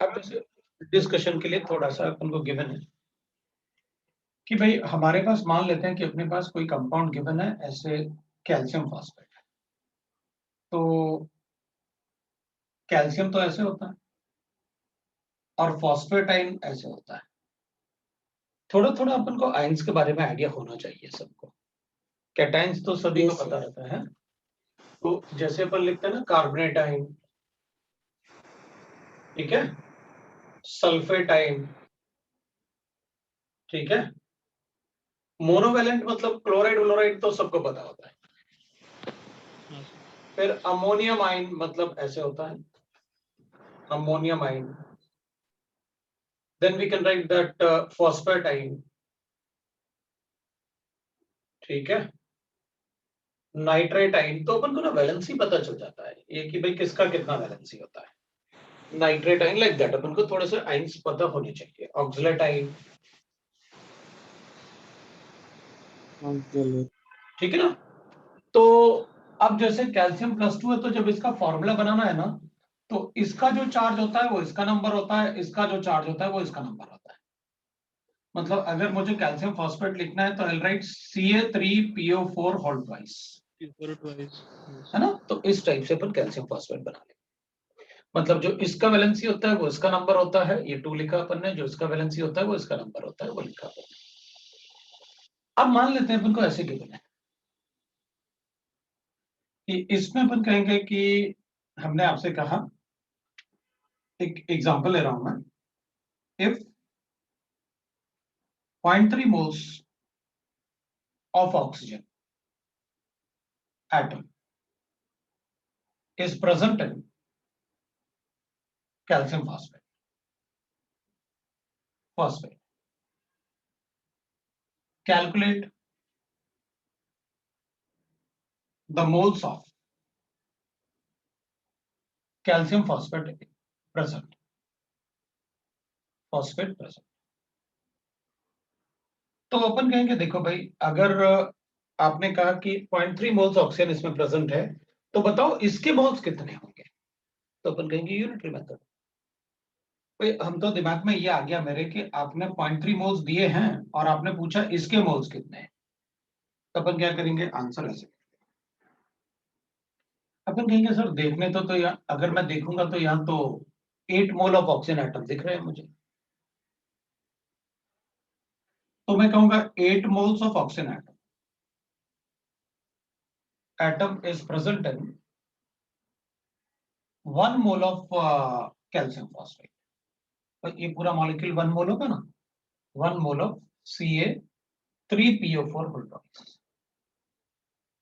अब डिस्कशन के लिए थोड़ा सा अपन को गिवन है कि भाई हमारे पास मान लेते हैं कि अपने पास कोई कंपाउंड गिवन है, ऐसे कैल्शियम फॉस्फेट है। तो कैल्शियम तो ऐसे होता है और फॉस्फेटाइन ऐसे होता है। थोड़ा थोड़ा अपन को आयंस के बारे में आइडिया होना चाहिए सबको। कैटाइंस तो सभी को पता रहता है। तो जैसे अपन लिखते हैं ना कार्बोनेट आयन, ठीक है, सल्फेट आयन, ठीक है, मोनोवैलेंट मतलब क्लोराइड व्लोराइड तो सबको पता होता है। फिर अमोनियम आयन मतलब ऐसे होता है, ammonium ion. Then we can write that phosphate ion, ठीक है, नाइट्रेट आयन। तो अपन को ना वैलेंसी पता चल जाता है ये कि भाई किसका कितना वैलेंसी होता है। नाइट्रेट आयन लाइक दैट अपन को थोड़े से आयन्स पता होने चाहिए। ऑक्सलेट आयन, ठीक है ना। तो अब जैसे कैल्शियम +2 है, तो जब इसका फॉर्मूला बनाना है ना, तो इसका जो चार्ज होता है वो इसका नंबर होता है, इसका जो चार्ज होता है वो इसका नंबर होता है। मतलब अगर मुझे कैल्शियम फॉस्फेट लिखना है तो आई राइट Ca3PO4 होल ट्वाइस, है ना। तो इस टाइप से अपन कैल्शियम फॉस्फेट बना लेंगे। मतलब जो इसका वैलेंसी होता है वो इसका नंबर होता है, ये 2 लिखा अपन ने, जो इसका वैलेंसी होता है वो इसका नंबर होता है, वो लिखा अपन ने। अब मान लेते हैं अपन को ऐसे गिवन है कि इसमें अपन कहेंगे कि हमने आपसे कहा, एक एग्जांपल ले रहा हूं मैं, if 0.3 moles of oxygen atom is present in calcium phosphate. Calculate the moles of calcium phosphate present. Phosphate present. तो अपन कहेंगे देखो भाई, अगर आपने कहा कि 0.3 मोल्स ऑक्सीजन इसमें प्रेजेंट है, तो बताओ इसके मोल्स कितने होंगे। तो अपन कहेंगे यूनिटरी मेथड। भाई हम तो दिमाग में ये आ गया मेरे कि आपने 0.3 मोल्स दिए हैं और आपने पूछा इसके मोल्स कितने हैं। तो अपन क्या करेंगे, आंसर ऐसे अपन कहेंगे सर देखने तो यहाँ अगर मैं देखूंगा तो यहाँ तो 8 मोल ऑफ ऑक्सीजन एटम दिख रहे हैं मुझे। तो मैं कहूंगा 8 moles of oxygen atom is present in 1 mole of calcium phosphate. तो ये पूरा मॉलिक्यूल 1 मोल होगा ना, 1 mole of Ca3PO4 whole twice.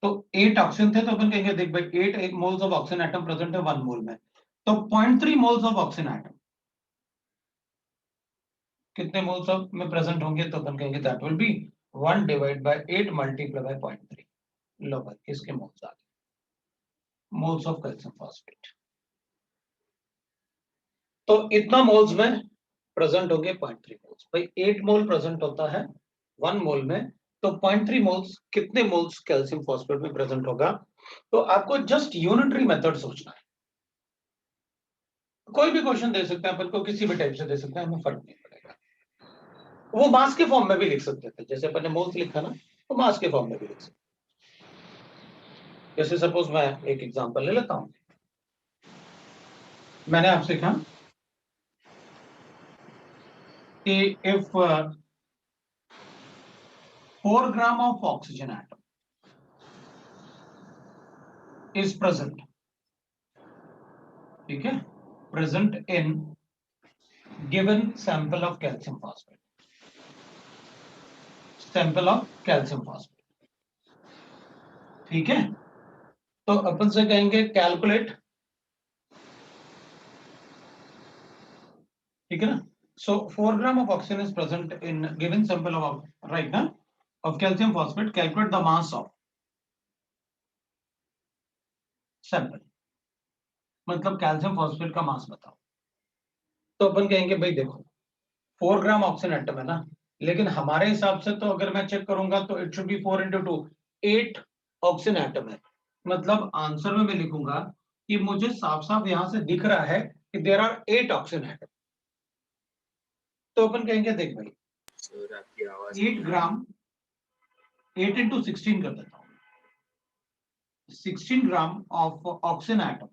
तो 8 ऑक्सीजन थे, तो अपन कहेंगे देख भाई 8 moles of oxygen atom present है 1 मोल में। तो 0.3 मोल्स ऑफ ऑक्सीजन एटम कितने मोल्स ऑफ में प्रेजेंट होंगे, तो अपन कहेंगे that will B 1 divide by 8 multiply by 0.3। लो भाई इसके मोल्स आ गए, मोल्स ऑफ कैल्शियम फॉस्फेट। तो इतना मोल्स में प्रेजेंट होंगे 0.3 मोल्स। भाई 8 मोल प्रेजेंट होता है 1 मोल में, तो 0.3 मोल्स कितने मोल्स कैल्शियम फॉस्फेट में प्रेजेंट होगा। तो आपको जस्ट यूनिटरी मेथड सोचना है। कोई भी क्वेश्चन दे सकते हैं अपन को, किसी भी टाइप से दे सकते हैं, हमें फर्क नहीं पड़ेगा। वो मास के फॉर्म में भी लिख सकते थे, जैसे अपन ने मोल्स लिखा ना, तो मास के फॉर्म में भी लिख सकते। जैसे सपोज मैं एक एग्जांपल ले लेता हूं। मैंने आपसे कहा कि if 4 gram of oxygen atom is present, ठीक है, present in given sample of calcium phosphate, sample of calcium phosphate, ठीक है। तो अपन से कहेंगे कैलकुलेट, ठीक है ना। So 4 gram of oxygen is present in given sample of right now of calcium phosphate. Calculate the mass of sample. मतलब calcium phosphate का मास बताओ। तो अपन कहेंगे भाई देखो 4 ग्राम ऑक्सीजन एटम है ना, लेकिन हमारे हिसाब से तो अगर मैं चेक करूंगा तो it should be 4 into 2, 8 oxygen atom है। मतलब आंसर में मैं लिखूंगा कि मुझे साफ साफ यहां से दिख रहा है कि देयर आर 8 ऑक्सीजन एटम। तो अपन कहेंगे देख भाई सर आपकी आवाज 8 ग्राम 8 into 16 कर देता हूँ, 16 ग्राम ऑफ ऑक्सीजन एटम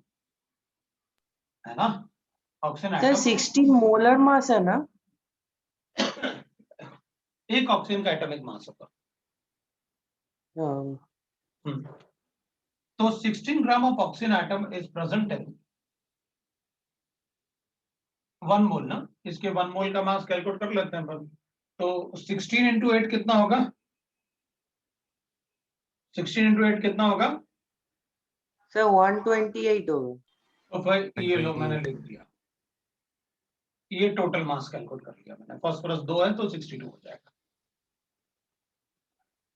है ना, oxygen sir atom 16 molar mass है ना? एक ऑक्सीजन का एटॉमिक मास होगा। तो 16 gram of oxygen atom is present in 1 मोल ना, इसके 1 मोल का मास कैलकुलेट कर लेते हैं अपन। तो 16 into 8 कितना होगा, 16 into 8 कितना होगा? सर 128 होगा। तो भाई ये लो मैंने लिख दिया, ये टोटल मास कैलकुलेट कर लिया मैंने। फास्फोरस 2 है तो 62 हो जाएगा।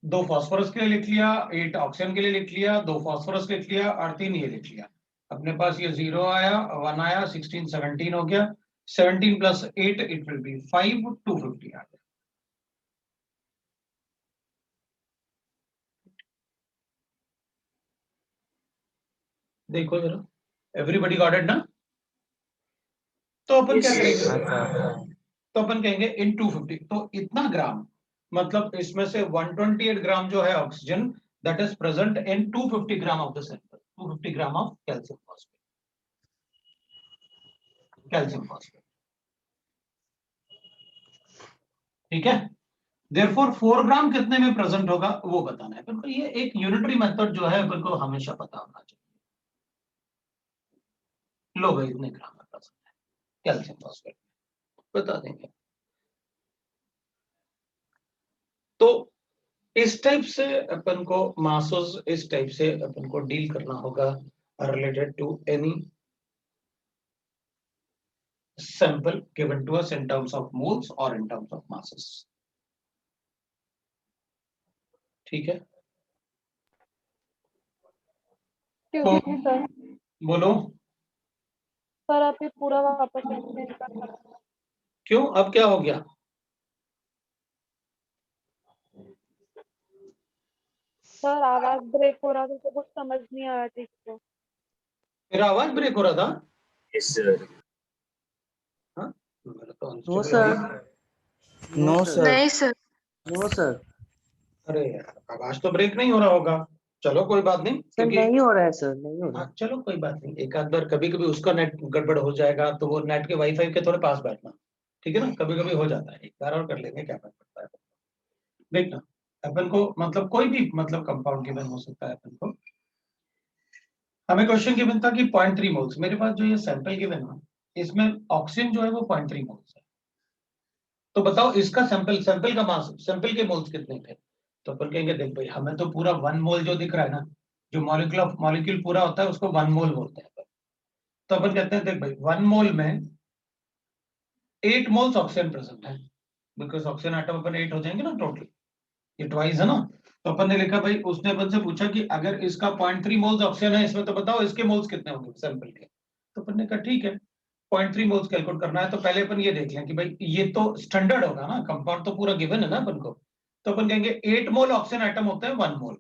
2 फास्फोरस के लिए लिख लिया, 8 ऑक्सीजन के लिए लिख लिया, 2 फास्फोरस लिख लिया और 3 ये लिख लिया। अपने पास ये 0 आया, 1 आया, 16 17 हो गया। 17 plus 8 इट विल बी 5, 250 आ गया। देखो जरा, एवरीबॉडी गॉट इट ना? तो अपन क्या करेंगे, तो अपन कहेंगे इन 250, तो इतना ग्राम मतलब इसमें से 128 ग्राम जो है oxygen that is present in 250 gram of the sample, 250 gram of calcium phosphate, calcium phosphate. ठीक है, देयरफॉर 4 ग्राम कितने में प्रेजेंट होगा वो बताना है अपन को। ये एक यूनिटरी मेथड जो है अपन को हमेशा पता होना चाहिए। लो भाई इतने ग्राम में प्रेजेंट है कैल्शियम फॉस्फेट, बता देंगे। तो इस टाइप से अपन को मासेस, इस टाइप से अपन को डील करना होगा related to any sample given to us in terms of moles or in terms of masses. ठीक है, तो सर बोलो सर आप ये पूरा वापस एक्सप्लेन कर सकते हैं? क्यों, अब क्या हो गया? सर आवाज ब्रेक हो रहा था तो कुछ समझ नहीं आया ठीक से। मेरा आवाज ब्रेक हो रहा था? Yes sir. हाँ मेरा तो नो सर, नो सर। नहीं सर। No sir. अरे यार आवाज तो ब्रेक नहीं हो रहा होगा, चलो कोई बात नहीं, सर क्योंकि नहीं हो रहा है सर, नहीं हो रहा। हाँ चलो कोई बात नहीं, एक आध बार कभी कभी उसका नेट गड़बड़ हो जाएगा तो वो नेट के वाईफाई के थोड़े पास बैठना, ठीक है ना, कभी कभी हो जाता है, एक बार और कर लेंगे, क्या फर्क पड़ता है। देखना अपन को मतलब कोई भी मतलब कंपाउंड गिवन हो सकता है अपन को। हमें क्वेश्चन गिवन था कि 0.3 मोल्स, मेरे पास जो ये सैंपल गिवन है इसमें ऑक्सीजन जो है वो 0.3 मोल्स है। तो बताओ इसका सैंपल का मास, सैंपल के मोल्स कितने थे? तो अपन कहेंगे देख भाई हमें तो पूरा 1 मोल जो दिख रहा है ना, जो मॉलिक्यूल पूरा होता है उसको 1 मोल बोलते हैं। तो अपन कहते हैं देख भाई 1 मोल में 8 मोल्स ऑक्सीजन प्रेजेंट है, बिकॉज ऑक्सीजन एटम अपन 8 हो जाएंगे ना टोटल, ये ट्वाइस है ना। तो अपन ने लिखा भाई, उसने अपन से पूछा कि अगर इसका 0.3 मोल्स ऑक्सीजन है इसमें, तो बताओ इसके मोल्स कितने होंगे सैंपल के। तो अपन ने कहा ठीक है 0.3 मोल्स कैलकुलेट करना है, तो पहले अपन ये देख लें कि भाई ये तो स्टैंडर्ड होगा ना, कंपाउंड तो पूरा गिवन है ना अपन को। तो अपन कहेंगे 8 मोल ऑक्सीजन एटम होते हैं 1 मोल,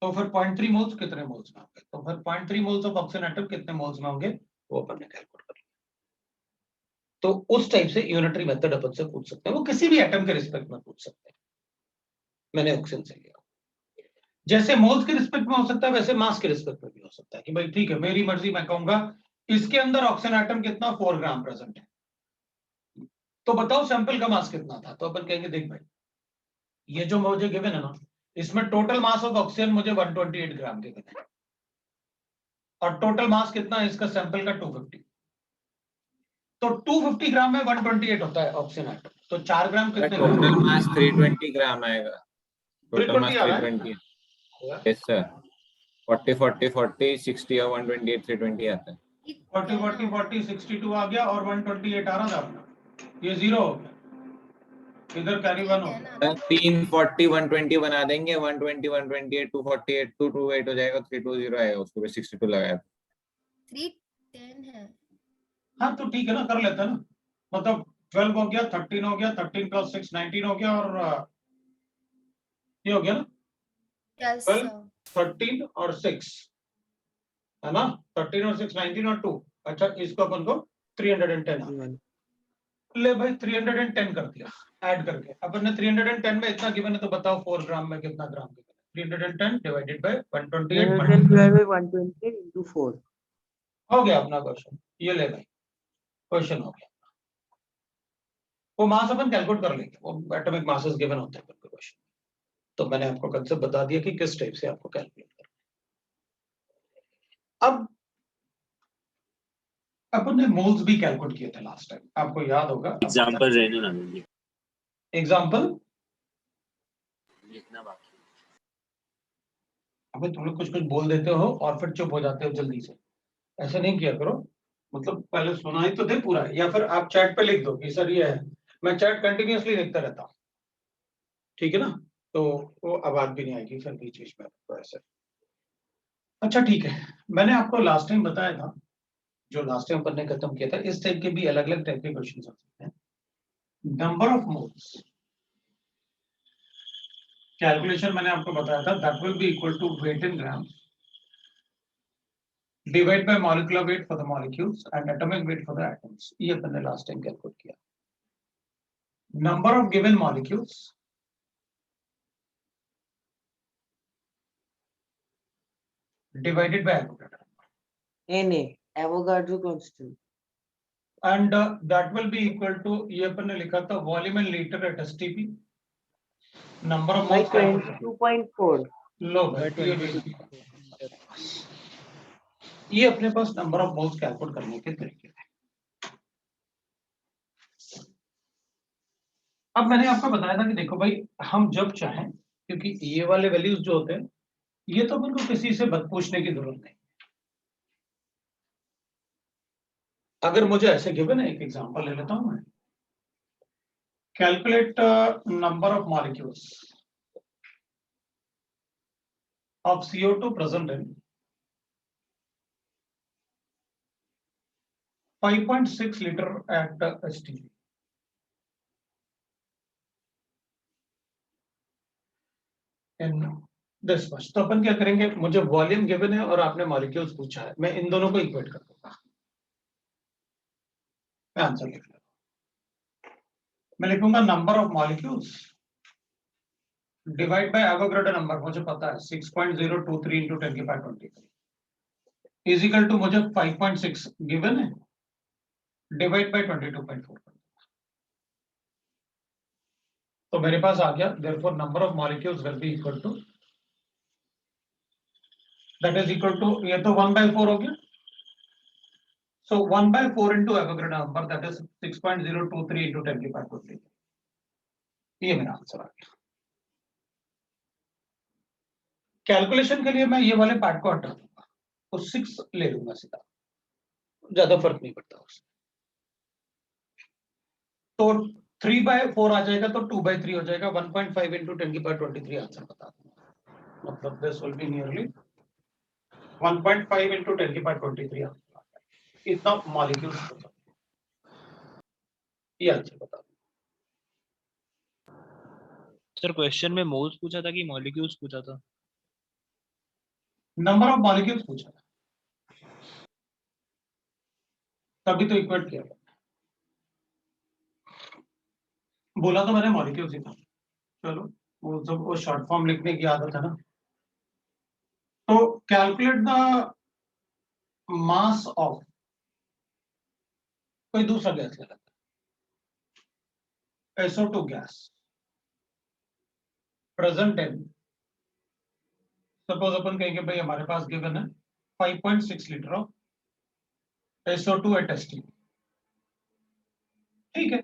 तो फिर 0.3 मोल्स कितने मोल्स में होंगे, तो फिर 0.3 मोल्स ऑफ ऑक्सीजन एटम कितने मोल्स में होंगे वो अपन ने कैलकुलेट कर लिया। तो उस टाइप से यूनिटरी मेथड अपन से पूछ सकते हैं, वो किसी भी एटम के रिस्पेक्ट में पूछ सकते हैं। मैंने ऑक्सीजन से लिया, जैसे मोल्स के रिस्पेक्ट में हो सकता है वैसे मास के रिस्पेक्ट में भी हो सकता है कि भाई ठीक है मेरी मर्जी, मैं कहूंगा इसके अंदर ऑक्सीजन एटम कितना 4 ग्राम प्रेजेंट है, तो बताओ सैंपल का मास कितना था। तो अपन कहेंगे देख भाई ये जो मुझे गिवन है ना, इसमें टोटल मास ऑफ ऑक्सीजन मुझे 128 ग्राम गिवन है, और टोटल मास कितना है इसका सैंपल का 250, तो 250 ग्राम में 128 होता है ऑक्सीजन एटम, तो 4 ग्राम कितने टोटल मास 320 ग्राम आएगा। Total mass 320। Yes sir. 40 40 40 60 और 128 320 आता है। 40 40 40 62 आ गया और 128 आ रहा था अपना, ये 0 हो गया, इधर कैरी 1 हो गया। 340 120 बना देंगे, 120 128 248 228 हो जाएगा, 320 आएगा, उसको भी 62 लगाया। 310 है। हाँ तो ठीक है ना, कर लेते हैं ना, मतलब 12 हो गया, 13 हो गया, 13 plus 6 19 हो गया, और ये हो गया ना 12 13 और 6 है ना, 13 और 6 19 और 2। अच्छा इसको अपन को 310 आ गया। ले भाई 310 कर दिया ऐड करके। अपन ने 310 में इतना गिवन है तो बताओ 4 ग्राम में कितना ग्राम गिवन है? 310 डिवाइडेड बाय 128 128 into 4. हो गया अपना क्वेश्चन। ये ले भाई क्वेश्चन हो गया। वो मास अपन कैलकुलेट कर लेंगे, वो एटॉमिक मासेस गिवन होते हैं क्वेश्चन। तो मैंने आपको कंसेप्ट बता दिया कि किस टाइप से आपको कैलकुलेट करना है। अब अपन ने मोल्स भी कैलकुलेट किए थे लास्ट टाइम, आपको याद होगा। एग्जांपल रहने ना देंगे, एग्जांपल लिखना बाकी है। अबे तुम लोग कुछ कुछ बोल देते हो और फिर चुप हो जाते हो जल्दी से, ऐसा नहीं किया करो। मतलब पहले सुनाई तो दे पूरा, या फिर आप चैट पे लिख दो कि सर ये है। मैं चैट कंटिन्यूअसली लिखता रहता हूँ, ठीक है ना? तो वो आवाज भी नहीं आएगी फिर बीच बीच में तो ऐसे। अच्छा ठीक है, मैंने आपको लास्ट टाइम बताया था, जो लास्ट टाइम अपन ने खत्म किया था, इस टाइप के भी अलग अलग टाइप के क्वेश्चन हो सकते हैं। नंबर ऑफ मोल्स कैलकुलेशन मैंने आपको बताया था, that will be equal to weight in grams divide by molecular weight for the molecules and atomic weight for the atoms. ये अपन ने लास्ट टाइम कैलकुलेट किया। Number of given molecules divided by Avogadro Na, Avogadro constant. and that will be equal to, ये अपन ने लिखा था volume in litre at STP, number of By moles 22.4. लो भाई, ये अपने पास नंबर ऑफ मोल्स कैलकुलेट करने के तरीके हैं। अब मैंने आपको बताया था कि देखो भाई, हम जब चाहें, क्योंकि ये वाले वैल्यूज जो होते हैं ये तो अपन को किसी से पूछने की जरूरत नहीं। अगर मुझे ऐसे गिवन है, एक एग्जांपल ले लेता हूं मैं, calculate number of molecules of CO2 present in 5.6 litre at STP। In this much. तो अपन क्या करेंगे, मुझे वॉल्यूम गिवन है और आपने मॉलिक्यूल्स पूछा है, मैं इन दोनों को इक्वेट कर दूंगा। मैं आंसर लिख लूंगा, मैं लिखूंगा number of molecules divide bye Avogadro number, मुझे पता है 6.023 into 10⁻23 इज इक्वल टू, मुझे 5.6 गिवन है, डिवाइड बाय 22.4। तो मेरे पास आ गया, therefore number of molecules will be equal to, that is equal to, ये तो 1/4 हो गया, so 1/4 into Avogadro number, that is 6.023 into 10⁻23। ये मेरा आंसर आ गया। कैलकुलेशन के लिए मैं ये वाले पार्ट को हटा दूंगा, तो 6 ले लूंगा सीधा, ज्यादा फर्क नहीं पड़ता उससे। तो 3/4 आ जाएगा तो 2/3 हो जाएगा, 1.5 into 10⁻23 आंसर बता दूंगा। मतलब this will be nearly 1.5 into 10⁻23 answer. इतना मॉलिक्यूल्स होता है, ये आंसर बता दूंगा। सर क्वेश्चन में मोल्स पूछा था कि मॉलिक्यूल्स पूछा था? नंबर ऑफ मॉलिक्यूल्स पूछा था, तभी तो इक्वेट किया। बोला तो मैंने मॉलिक्यूल्स ही था। चलो वो सब, वो शॉर्ट फॉर्म लिखने की आदत है ना। तो कैलकुलेट द मास ऑफ, कोई दूसरा गैस ले लेते हैं, SO2 gas present in, suppose अपन कहेंगे भाई हमारे पास गिवन है 5.6 litre of SO2 eight STP। ठीक है,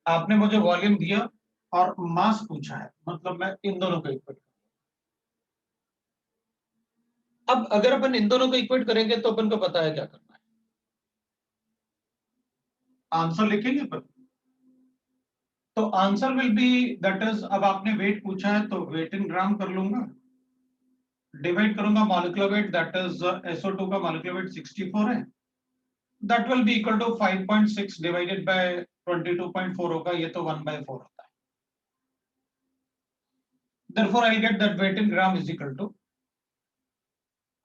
आपने मुझे वॉल्यूम दिया और मास पूछा है, मतलब मैं इन दोनों को इक्वेट। अब अगर अपन इन दोनों को इक्वेट करेंगे तो अपन को पता है क्या करना है, आंसर लिखेंगे अपन। तो answer will be, that is, अब आपने वेट पूछा है तो वेट इन ग्राम कर लूंगा, डिवाइड करूंगा molecular weight, that is SO2 का मॉलिक्यूलर वेट 64 है, that will be equal to 5.6 divided by 22.4 होगा, ये तो 1/4 होता है। therefore I'll get that weight in gram is equal to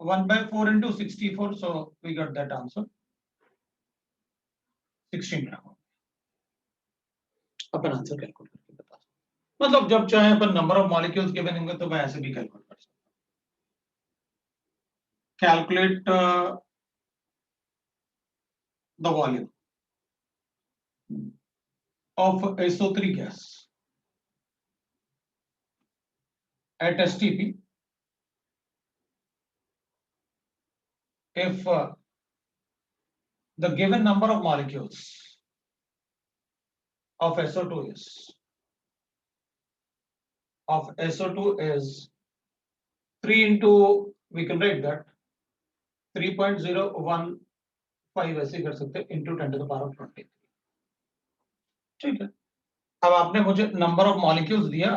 1/4 into 64, so we got that answer 16 gram। Upon answer calculate करके बता सकते, मतलब जब चाहे अपन नंबर ऑफ मॉलिक्यूल्स गिवन होंगे तो मैं ऐसे भी कैलकुलेट कर सकता हूं। Calculate the volume of SO3 gas at STP if the given number of molecules of SO2 is 3 into, we can write that 3.015 ऐसे कर सकते हैं into 10 to the power of 20। ठीक है, अब आपने मुझे नंबर ऑफ मॉलिक्यूल्स दिया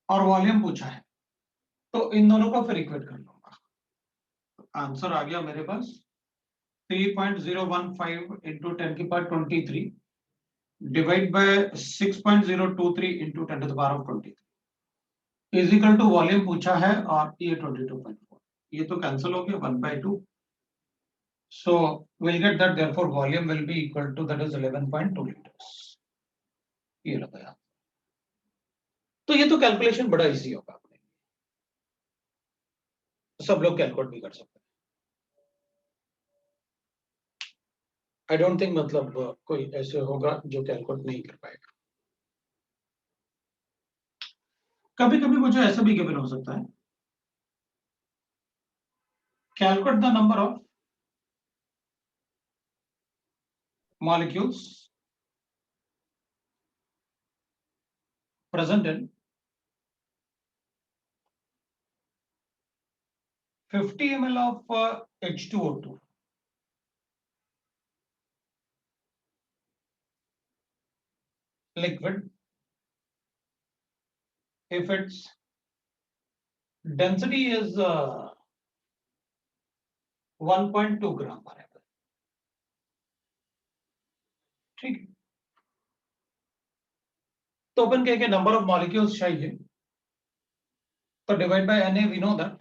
और वॉल्यूम पूछा है, तो इन दोनों को फिर इक्वेट कर लूंगा। आंसर आ गया मेरे पास 3.015 into 10 की power 23 divide by 6.023 into 10 to the power of 23 is equal to volume पूछा है और ये 22.4, ये तो कैंसिल हो गया 1/2, so we'll get that therefore volume will be equal to that is 11.2 liters। ये लगाया, तो ये तो कैलकुलेशन बड़ा इजी होगा, आपने सब लोग कैलकुलेट भी कर सकते हैं। आई डोंट थिंक मतलब कोई ऐसे होगा जो कैलकुलेट नहीं कर पाएगा। कभी कभी मुझे ऐसा भी गिवन हो सकता है, calculate the number of molecules present in 50 ml of H2O2 liquid if its density is 1.2 gram per ml। ठीक है, तो अपन कह के नंबर ऑफ मॉलिक्यूल्स चाहिए, तो divide by Na we know that,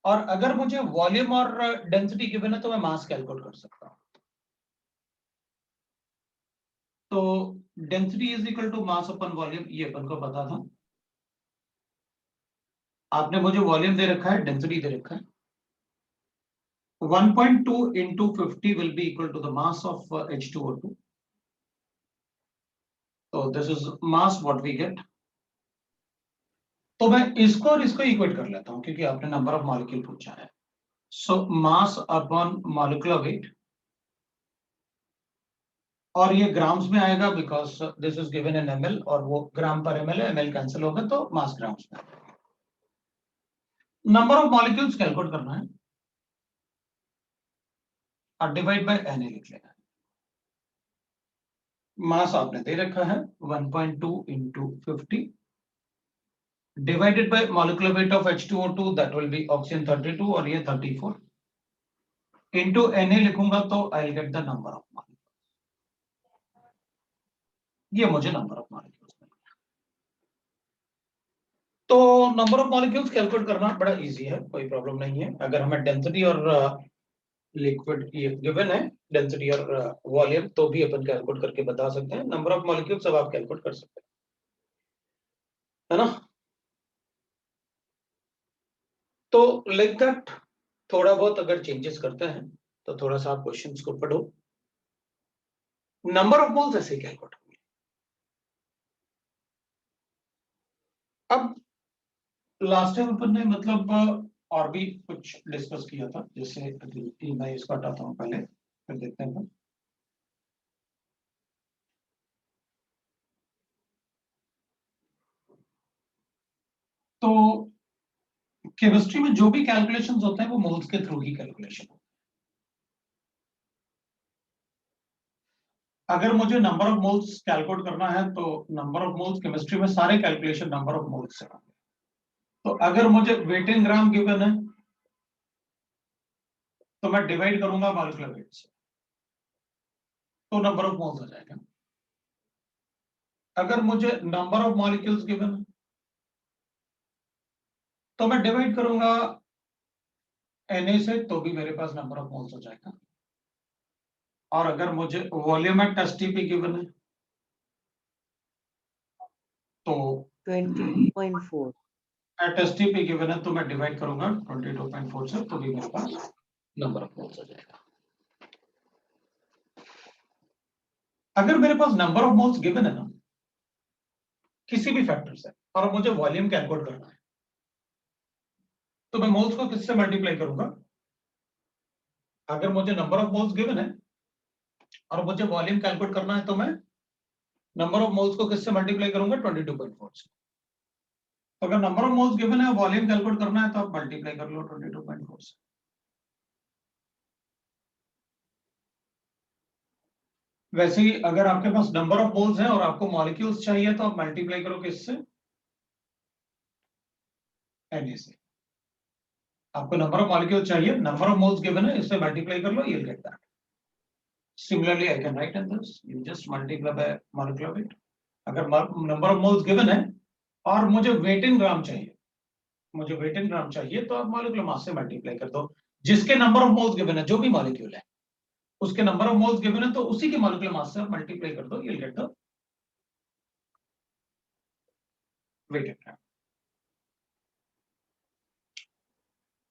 और अगर मुझे वॉल्यूम और डेंसिटी गिवन है तो मैं मास कैलकुलेट कर सकता हूं। तो density is equal to mass अपन वॉल्यूम, ये अपन को पता था। आपने मुझे वॉल्यूम दे रखा है, डेंसिटी दे रखा है, 1.2 into 50 will be equal to the mass of H2O2, so this is mass what we get। तो मैं इसको और इसको इक्वेट कर लेता हूं क्योंकि आपने नंबर ऑफ मॉलिक्यूल पूछा है, सो मास अपॉन मॉलिक्यूलर वेट, और ये ग्राम्स में आएगा because this is given in ml और वो ग्राम पर ml है, ml कैंसिल होगा तो मास ग्राम्स में। नंबर ऑफ मॉलिक्यूल्स कैलकुलेट करना है और डिवाइड बाय Na लिख लेना है। मास आपने दे रखा है 1.2 into 50 divided by molecular weight of H2O2 that will be oxygen 32 और ये 34 into Na लिखूंगा तो I'll get the number of molecules। ये मुझे नंबर ऑफ मॉलिक्यूल्स मिल गया। तो नंबर ऑफ मॉलिक्यूल्स कैलकुलेट करना बड़ा इजी है, कोई प्रॉब्लम नहीं है। अगर हमें डेंसिटी और लिक्विड ये गिवन है, डेंसिटी और वॉल्यूम, तो भी अपन कैलकुलेट करके बता सकते हैं। नंबर ऑफ मॉलिक्यूल्स सब आप कैलकुलेट कर सकते हैं, है ना। तो लाइक दैट थोड़ा बहुत अगर चेंजेस करते हैं तो थोड़ा सा आप क्वेश्चंस को पढ़ो, नंबर ऑफ मोल्स ऐसे कैलकुलेट होंगे। अब लास्ट टाइम अपन ने मतलब और भी कुछ डिस्कस किया था, जैसे मैं इसको हटाता हूं पहले, फिर देखते हैं। तो केमिस्ट्री में जो भी कैलकुलेशंस होते हैं वो मोल्स के थ्रू ही कैलकुलेशन होते हैं। अगर मुझे नंबर ऑफ मोल्स कैलकुलेट करना है तो नंबर ऑफ मोल्स केमिस्ट्री में सारे कैलकुलेशन नंबर ऑफ मोल्स से होंगे। तो अगर मुझे वेट इन ग्राम गिवन है तो मैं डिवाइड करूंगा मॉलिक्यूलर वेट से, तो नंबर ऑफ मोल्स आ जाएगा। अगर मुझे नंबर ऑफ मॉलिक्यूल्स गिवन है तो मैं डिवाइड करूंगा Na से, तो भी मेरे पास नंबर ऑफ मोल्स हो जाएगा। और अगर मुझे वॉल्यूम एट एसटीपी गिवन है 22.4. एट एसटीपी गिवन है तो मैं डिवाइड करूंगा 22.4 से, तो भी मेरे पास नंबर ऑफ मोल्स आ जाएगा। अगर मेरे पास नंबर ऑफ मोल्स गिवन है ना किसी भी फैक्टर से, और मुझे वॉल्यूम कैलकुलेट करना है, तो मैं मोल्स को किससे मल्टीप्लाई करूंगा? अगर मुझे नंबर ऑफ मोल्स गिवन है और मुझे वॉल्यूम कैलकुलेट करना है, तो मैं नंबर ऑफ मोल्स को किससे मल्टीप्लाई करूंगा? 22.4 से। तो अगर नंबर ऑफ मोल्स गिवन है, वॉल्यूम कैलकुलेट करना है, तो आप मल्टीप्लाई कर लो 22.4 से। वैसे ही अगर आपके पास नंबर ऑफ मोल्स है और आपको मॉलिक्यूल्स चाहिए, तो आप मल्टीप्लाई करो किससे? Na से। आपको नंबर ऑफ मॉलिक्यूल्स चाहिए, नंबर ऑफ मोल्स गिवन है, इससे मल्टीप्लाई कर लो, you will get that. Similarly, I can write in this, you just multiply by molecular weight. अगर नंबर ऑफ मोल्स गिवन है और मुझे वेट इन ग्राम चाहिए, तो आप मॉलिक्यूलर मास से मल्टीप्लाई कर दो। जिसके नंबर ऑफ मोल्स गिवन है, जो भी मॉलिक्यूल है उसके नंबर ऑफ मोल्स गिवन है, तो उसी के मॉलिक्यूलर मास से आप मल्टीप्लाई कर दो, you will get the weight in gram.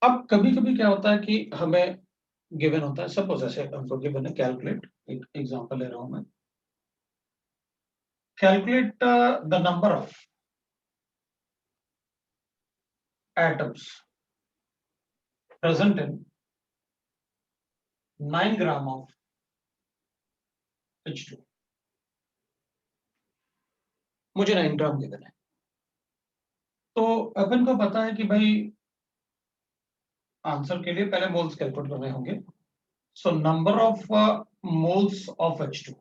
अब कभी कभी क्या होता है कि हमें गिवन होता है, सपोज ऐसे हमको गिवन है कैलकुलेट, एक एग्जांपल ले रहा हूं मैं, calculate the number of atoms present in 9 gram of H2। मुझे 9 ग्राम गिवन है, तो अपन को पता है कि भाई आंसर के लिए पहले मोल्स कैलकुलेट करने होंगे। So number of moles of H2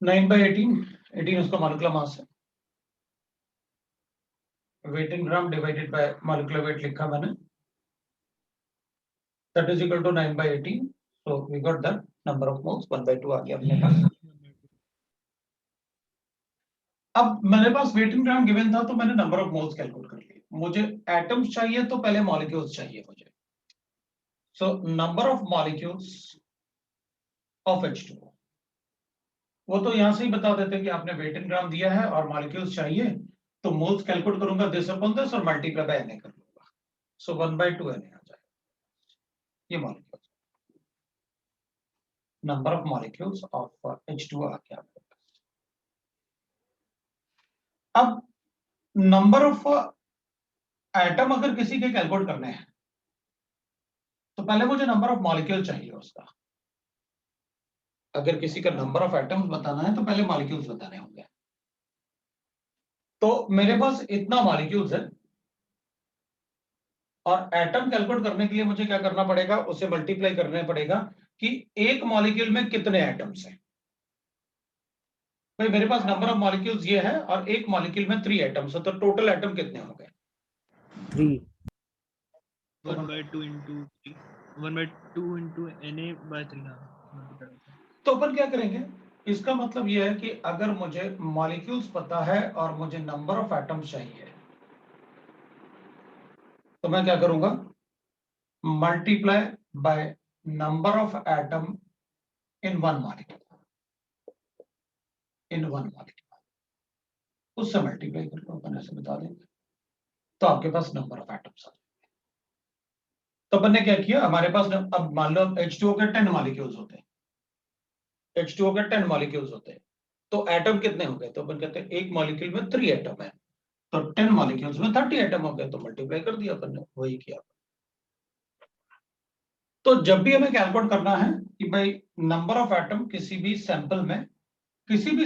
9/18 उसका मॉलिक्यूलर मास है, weight in gram divided by molecular weight लिखा मैंने, that is equal to 9/18। So we got that number of moles 1/2 आ गया अपने पास। अब मेरे पास वेट इन ग्राम गिवन था, तो मैंने नंबर ऑफ मोल्स कैलकुलेट कर लिए। मुझे एटम्स चाहिए, तो पहले मॉलिक्यूल्स चाहिए मुझे। सो number of molecules of H2, वो तो यहां से ही बता देते हैं कि आपने वेट इन ग्राम दिया है और मॉलिक्यूल्स चाहिए, तो मोल्स कैलकुलेट करूंगा दिस अपॉन दिस और मल्टीप्लाई बाय Na कर लूंगा। सो 1/2 Na आ जाएगा। ये molecules, number of molecules of H2 आ गया। अब नंबर ऑफ एटम अगर किसी के कैलकुलेट करने हैं, तो पहले मुझे नंबर ऑफ मॉलिक्यूल चाहिए उसका। अगर किसी का नंबर ऑफ एटम्स बताना है, तो पहले मॉलिक्यूल्स बताने होंगे। तो मेरे पास इतना मॉलिक्यूल्स है, और एटम कैलकुलेट करने के लिए मुझे क्या करना पड़ेगा? उसे मल्टीप्लाई करना पड़ेगा कि एक मॉलिक्यूल में कितने एटम्स हैं। भाई मेरे पास नंबर ऑफ मॉलिक्यूल्स ये है, और एक मॉलिक्यूल में 3 एटम्स है, तो टोटल एटम कितने हो गए? 3. 1/2 into 3 1/2 into Na/3। हाँ, तो अपन क्या करेंगे? इसका मतलब यह है कि अगर मुझे मॉलिक्यूल्स पता है और मुझे नंबर ऑफ एटम्स चाहिए, तो मैं क्या करूंगा? Multiply by number of atom in one molecule, उससे मल्टीप्लाई कर लो, अपन ऐसे बता देंगे, तो आपके पास नंबर ऑफ एटम्स आ जाएंगे। तो अपन ने क्या किया? हमारे पास अब मान लो H2O के 10 मॉलिक्यूल्स होते हैं, H2O के 10 मॉलिक्यूल्स होते हैं, तो एटम कितने हो गए? तो अपन कहते हैं एक मॉलिक्यूल में 3 एटम है, तो 10 मॉलिक्यूल्स में 30 एटम हो गए, तो मल्टीप्लाई कर दिया अपन ने, वही किया। तो जब भी हमें कैलकुलेट करना है कि भाई नंबर ऑफ एटम किसी भी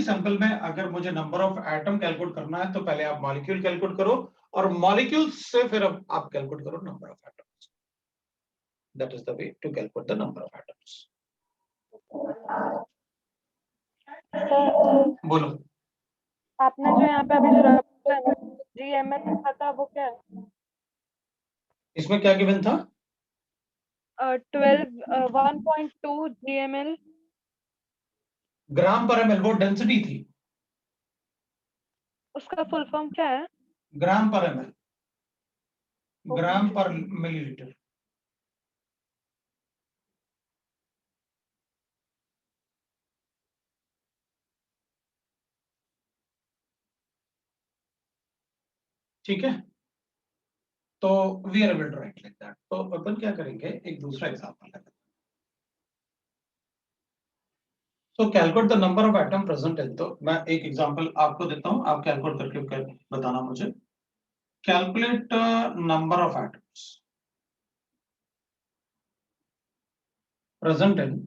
सैंपल में अगर मुझे नंबर ऑफ एटम कैलकुलेट करना है, तो पहले आप मॉलिक्यूल कैलकुलेट करो, और मॉलिक्यूल से फिर अब आप कैलकुलेट करो number of atoms. That is the way to calculate the number of atoms. Sir बोलो। आपने जो यहाँ पे अभी जो रखा है GML लिखा था वो क्या है? इसमें क्या गिवन था? 1.2 GML। ग्राम पर ml, वो डेंसिटी थी। उसका फुल फॉर्म क्या है? ग्राम पर ml, Okay. ग्राम पर मिलीलीटर। ठीक है, तो we are able to write like that. तो अपन क्या करेंगे, एक दूसरा एग्जांपल लेते हैं। तो calculate the number of atom present in, तो मैं एक एग्जांपल आपको देता हूं, आप कैलकुलेट करके बताना मुझे। Calculate number of atoms present in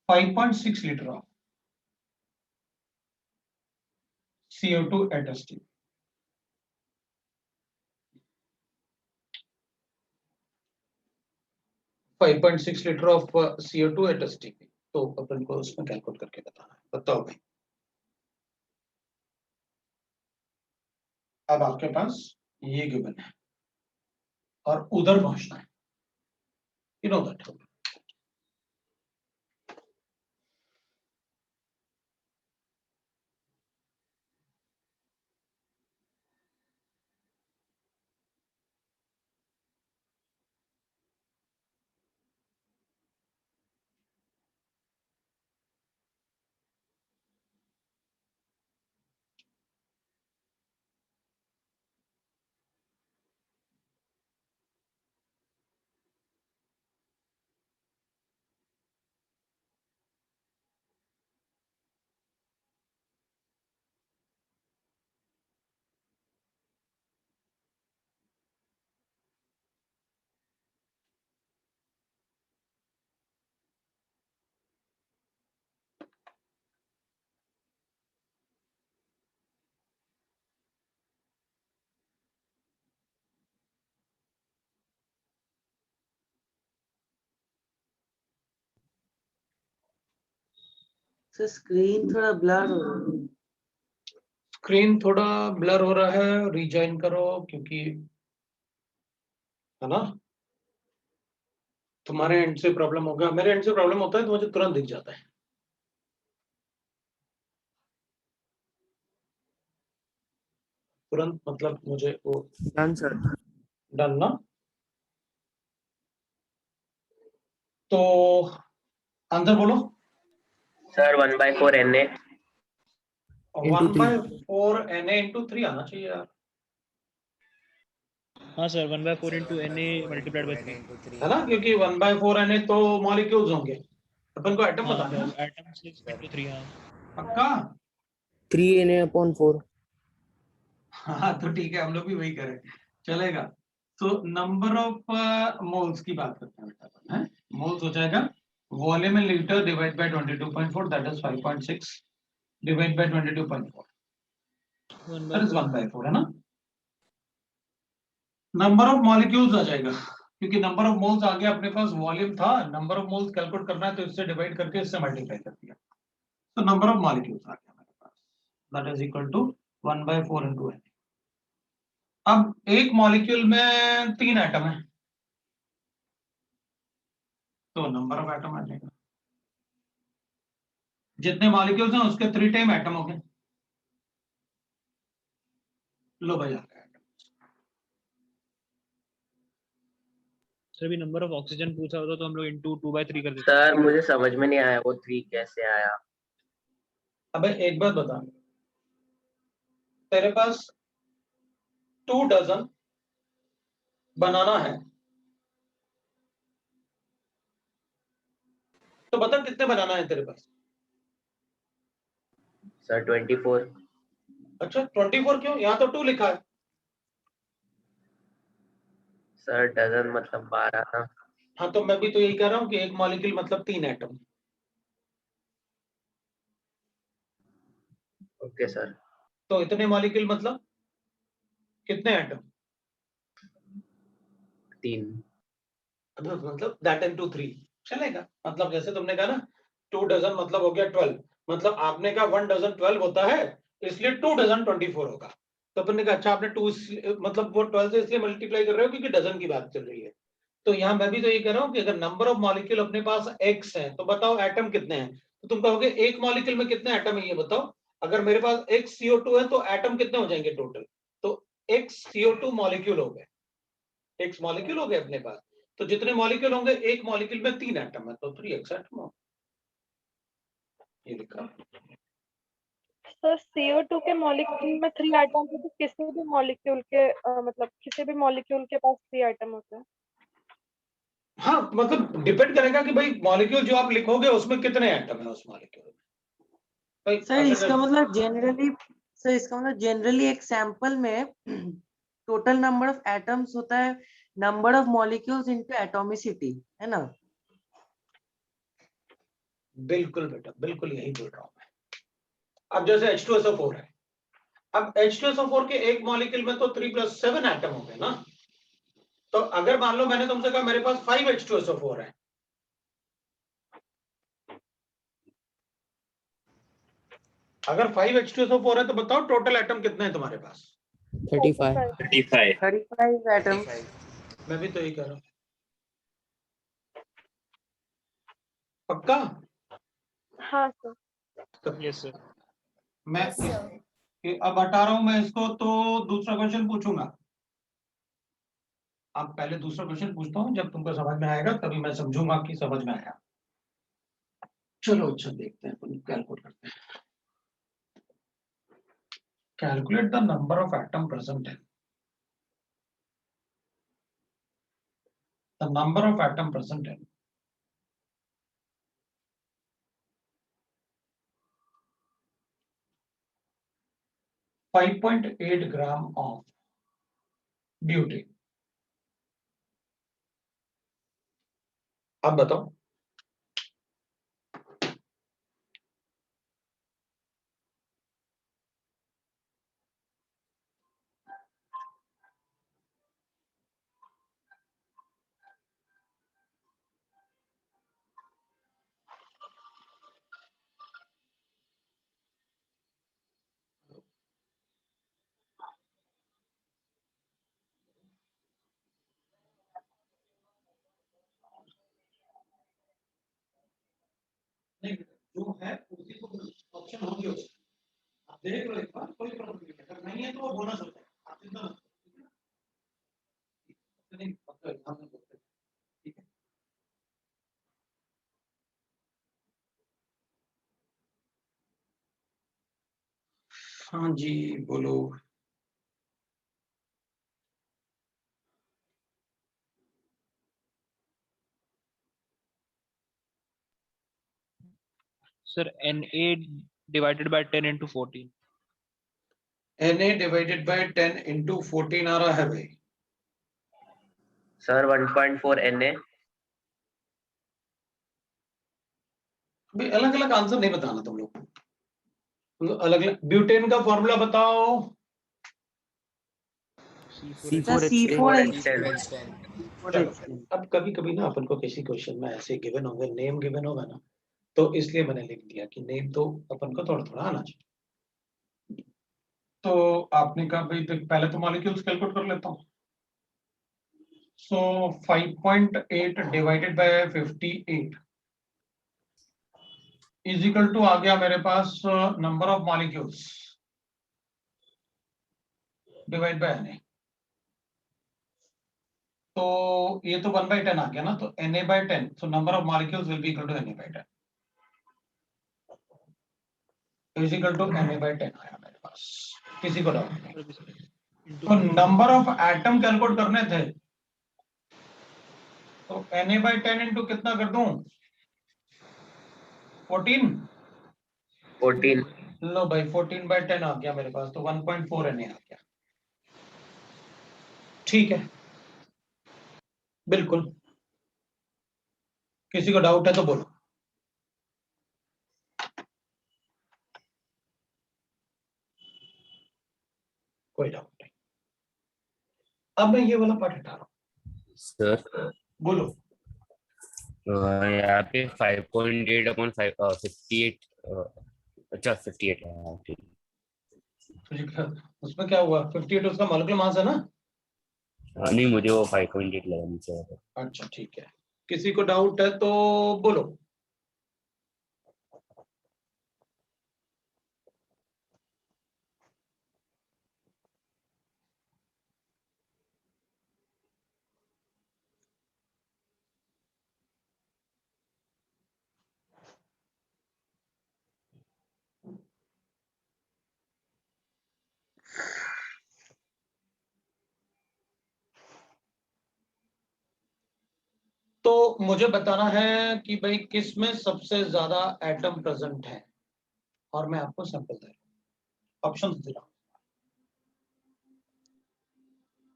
5.6 liter of CO2 at ST. Five 5.6 litre of CO2 at ST, तो अपन को उसमें कैलकुलेट करके बताना है। बताओ भाई, अब आपके पास ये गिवन है और उधर पहुंचना है, you know that. Sir screen थोड़ा ब्लर हो रहा है। स्क्रीन थोड़ा ब्लर हो रहा है, रीजॉइन करो, क्योंकि है ना, तुम्हारे एंड से प्रॉब्लम होगा, मेरे एंड से प्रॉब्लम होता है तो मुझे तुरंत दिख जाता है। तुरंत मतलब मुझे वो डन सर। डन ना, तो आंसर बोलो। सर 1/4 Na 1/4 Na into 3 आना चाहिए यार, हाँ sir 1/4 into Na multiplied by 3 है ना, क्योंकि 1/4 Na तो मॉलिक्यूल्स होंगे, अपन को एटम हाँ बताना है। एटम 6 into 3 हाँ पक्का? 3 Na/4। हाँ तो ठीक है, हम लोग भी वही करें, चलेगा। तो नंबर ऑफ मोल्स की बात करते हैं बेटा अपन, है मोल्स हो जाएगा volume in litre divide by 22.4, that is 5.6 divide by 22.4, that is 1/4, है ना। नंबर ऑफ मॉलिक्यूल्स आ जाएगा, क्योंकि नंबर ऑफ मोल्स आ गया अपने पास, वॉल्यूम था, नंबर ऑफ मोल्स कैलकुलेट करना है तो इससे डिवाइड करके इससे मल्टीप्लाई कर दिया, तो नंबर ऑफ मॉलिक्यूल्स आ गया मेरे पास, that is equal to 1/4 into n। अब एक मॉलिक्यूल में 3 एटम है, तो नंबर ऑफ एटम आ जाएगा, जितने मॉलिक्यूल्स हैं उसके 3 टाइम एटम हो गए, लो भाई आ गया एटम। सर अभी नंबर ऑफ ऑक्सीजन पूछा होता तो हम लोग into 2/3 कर देते। सर मुझे समझ में नहीं आया वो 3 कैसे आया। अबे एक बात बता, तेरे पास 2 डजन बनाना है, तो बता कितने बनाना है तेरे पास। सर 24। अच्छा 24 क्यों, यहाँ तो 2 लिखा है। सर डजन मतलब 12 ना। हाँ तो मैं भी तो यही कह रहा हूँ कि एक मॉलिक्यूल मतलब 3 एटम। Okay sir. तो इतने मॉलिक्यूल मतलब कितने एटम, 3। मतलब दैट इनटू 3 चलेगा। मतलब जैसे तुमने कहा ना 2 डजन मतलब हो गया 12, मतलब आपने कहा 1 डजन 12 होता है, इसलिए 2 डजन 24 होगा। तो अपन ने कहा अच्छा आपने 2 मतलब वो 12 से इसलिए मल्टीप्लाई कर रहे हो क्योंकि डजन की बात चल रही है। तो यहाँ मैं भी तो ये कह रहा हूँ कि अगर नंबर ऑफ मॉलिक्यूल अपने पास x है तो बताओ एटम कितने हैं, तो तुम कहोगे एक मॉलिक्यूल में कितने एटम है ये बताओ। अगर मेरे पास x CO2 है तो एटम कितने हो जाएंगे टोटल, तो x CO2 मॉलिक्यूल हो गए, x मॉलिक्यूल हो गए अपने पास, तो जितने मॉलिक्यूल होंगे एक मॉलिक्यूल में 3 एटम है तो 3x एटम हो, ये लिखा। सर CO2 के मॉलिक्यूल में 3 एटम है, तो किसी भी मॉलिक्यूल के मतलब किसी भी मॉलिक्यूल के पास 3 एटम होते हैं। हाँ, मतलब डिपेंड करेगा कि भाई मॉलिक्यूल जो आप लिखोगे उसमें कितने एटम है उस मॉलिक्यूल में। भाई सर अगर इसका मतलब जनरली एक सैंपल में टोटल नंबर ऑफ एटम्स होता है number of molecules into atomicity, है ना? बिल्कुल बेटा, बिल्कुल यही बोल रहा हूं मैं। अब जैसे H2SO4 है, अब H2SO4 के एक मॉलिक्यूल में तो 3 + 7 एटम हो गए ना। तो अगर मान लो मैंने तुमसे कहा मेरे पास 5 H2SO4 है, अगर 5 H2SO4 है तो बताओ टोटल एटम कितने हैं तुम्हारे पास? 35। 35 35 एटम्स। मैं भी तो यही कह रहा हूं। पक्का? हाँ सर। Yes sir. मैं Yes, sir. अब हटा रहा हूं मैं इसको, तो दूसरा क्वेश्चन पूछूंगा। अब पहले दूसरा क्वेश्चन पूछता हूं, जब तुमको समझ में आएगा तभी मैं समझूंगा कि समझ में आया। चलो अच्छा, देखते हैं, कैलकुलेट करते हैं। Calculate the number of atom present in the number of atom present in 5.8 gram of butane। अब बताओ नहीं, जो है उसी को ऑप्शन होंगे उसमें। आप देख लो एक बार, कोई प्रॉब्लम नहीं है। अगर नहीं है तो वो बोनस होता है, आप चिंता मत करो। नहीं पक्का एग्जाम में बोलते हैं, ठीक है। हाँ जी, बोलो। Sir Na divided by 10 into 14। Na divided by 10 into 14 आ रहा है भाई। Sir 1.4 Na। भाई अलग अलग आंसर नहीं बताना तुम लोग, अलग अलग। ब्यूटेन का फॉर्मूला बताओ। C4H10। चलो, अब कभी कभी ना अपन को किसी क्वेश्चन में ऐसे गिवन होंगे, नेम गिवन होगा ना, तो इसलिए मैंने लिख दिया कि नेम तो अपन को थोड़ा थोड़ा आना चाहिए। तो आपने कहा भाई देख, पहले तो मॉलिक्यूल्स कैलकुलेट कर लेता हूँ। So 5.8 divided by 58 is equal to आ गया मेरे पास number of molecules divide by Na। तो ये तो 1/10 आ गया ना, तो Na/10, so number of molecules will be equal to Na/10 is equal to Na/10 आया मेरे पास। किसी को डाउट नहीं? तो नंबर ऑफ एटम कैलकुलेट करने थे, तो Na/10 इंटू कितना कर दूं? 14। 14। लो भाई, 14/10 आ गया मेरे पास, तो 1.4 Na आ गया। ठीक है, बिल्कुल। किसी को डाउट है तो बोलो। कोई डाउट नहीं। अब मैं ये वाला पार्ट हटा रहा हूं, सर बोलो। यहाँ पे 5.8 अपॉन 58 अच्छा 58 है, हाँ, ठीक। उसमें क्या हुआ? 58 उसका मॉलिक्यूलर मास है ना। नहीं मुझे वो 5.8 लगा नीचे। अच्छा ठीक है, किसी को डाउट है तो बोलो। तो मुझे बताना है कि भाई किस में सबसे ज्यादा एटम प्रेजेंट है, और मैं आपको सैंपल दे रहा हूं, ऑप्शन दे रहा हूं।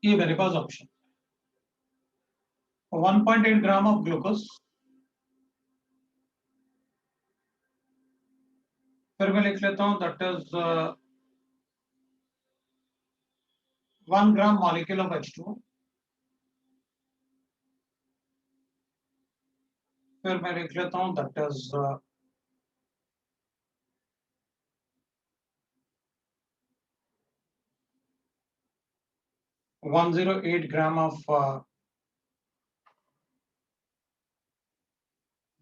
ये मेरे पास ऑप्शन 1.8 ग्राम ऑफ ग्लूकोज, फिर मैं लिख लेता हूं that is 1 gram molecule of H2O, फिर मैं लिख लेता हूं that is 108 gram of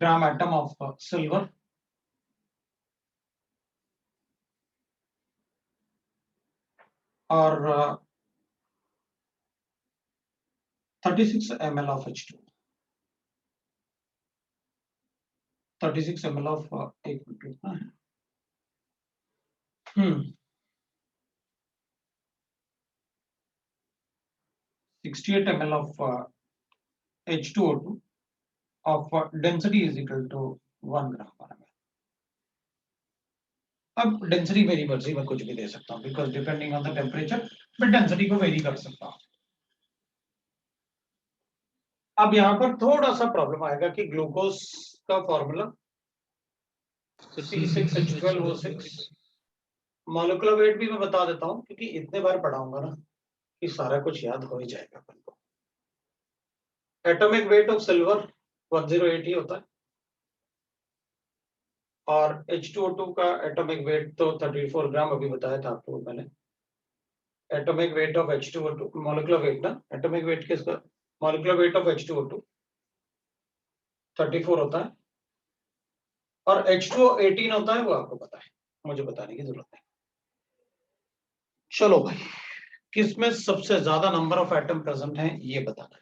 gram atom of silver, और 36 ml of H2O, 36 ml of एक मिनट रुकना है, 68 ml of H2O2 of density is equal to 1 gram per ml. अब डेंसिटी मेरी मर्जी, मैं कुछ भी दे सकता हूँ because depending on the temperature मैं डेंसिटी को वेरी कर सकता हूँ। अब यहाँ पर थोड़ा सा प्रॉब्लम आएगा कि ग्लूकोज का फॉर्मूला C6H12O6, मॉलिक्यूलर वेट भी मैं बता देता हूँ क्योंकि इतने बार पढ़ाऊंगा ना कि सारा कुछ याद हो ही जाएगा अपन को। एटॉमिक वेट ऑफ सिल्वर 108 ही होता है, और H2O2 का एटॉमिक वेट तो 34 ग्राम अभी बताया था आपको मैंने। Atomic weight of H2O2 molecular weight ना, एटॉमिक वेट किसका, मॉलिक्यूलर वेट ऑफ H2O2 34 होता है, और H2O 18 होता है, वो आपको पता है, मुझे बताने की जरूरत नहीं। चलो भाई, किस में सबसे ज्यादा नंबर ऑफ एटम प्रेजेंट हैं ये बताना है।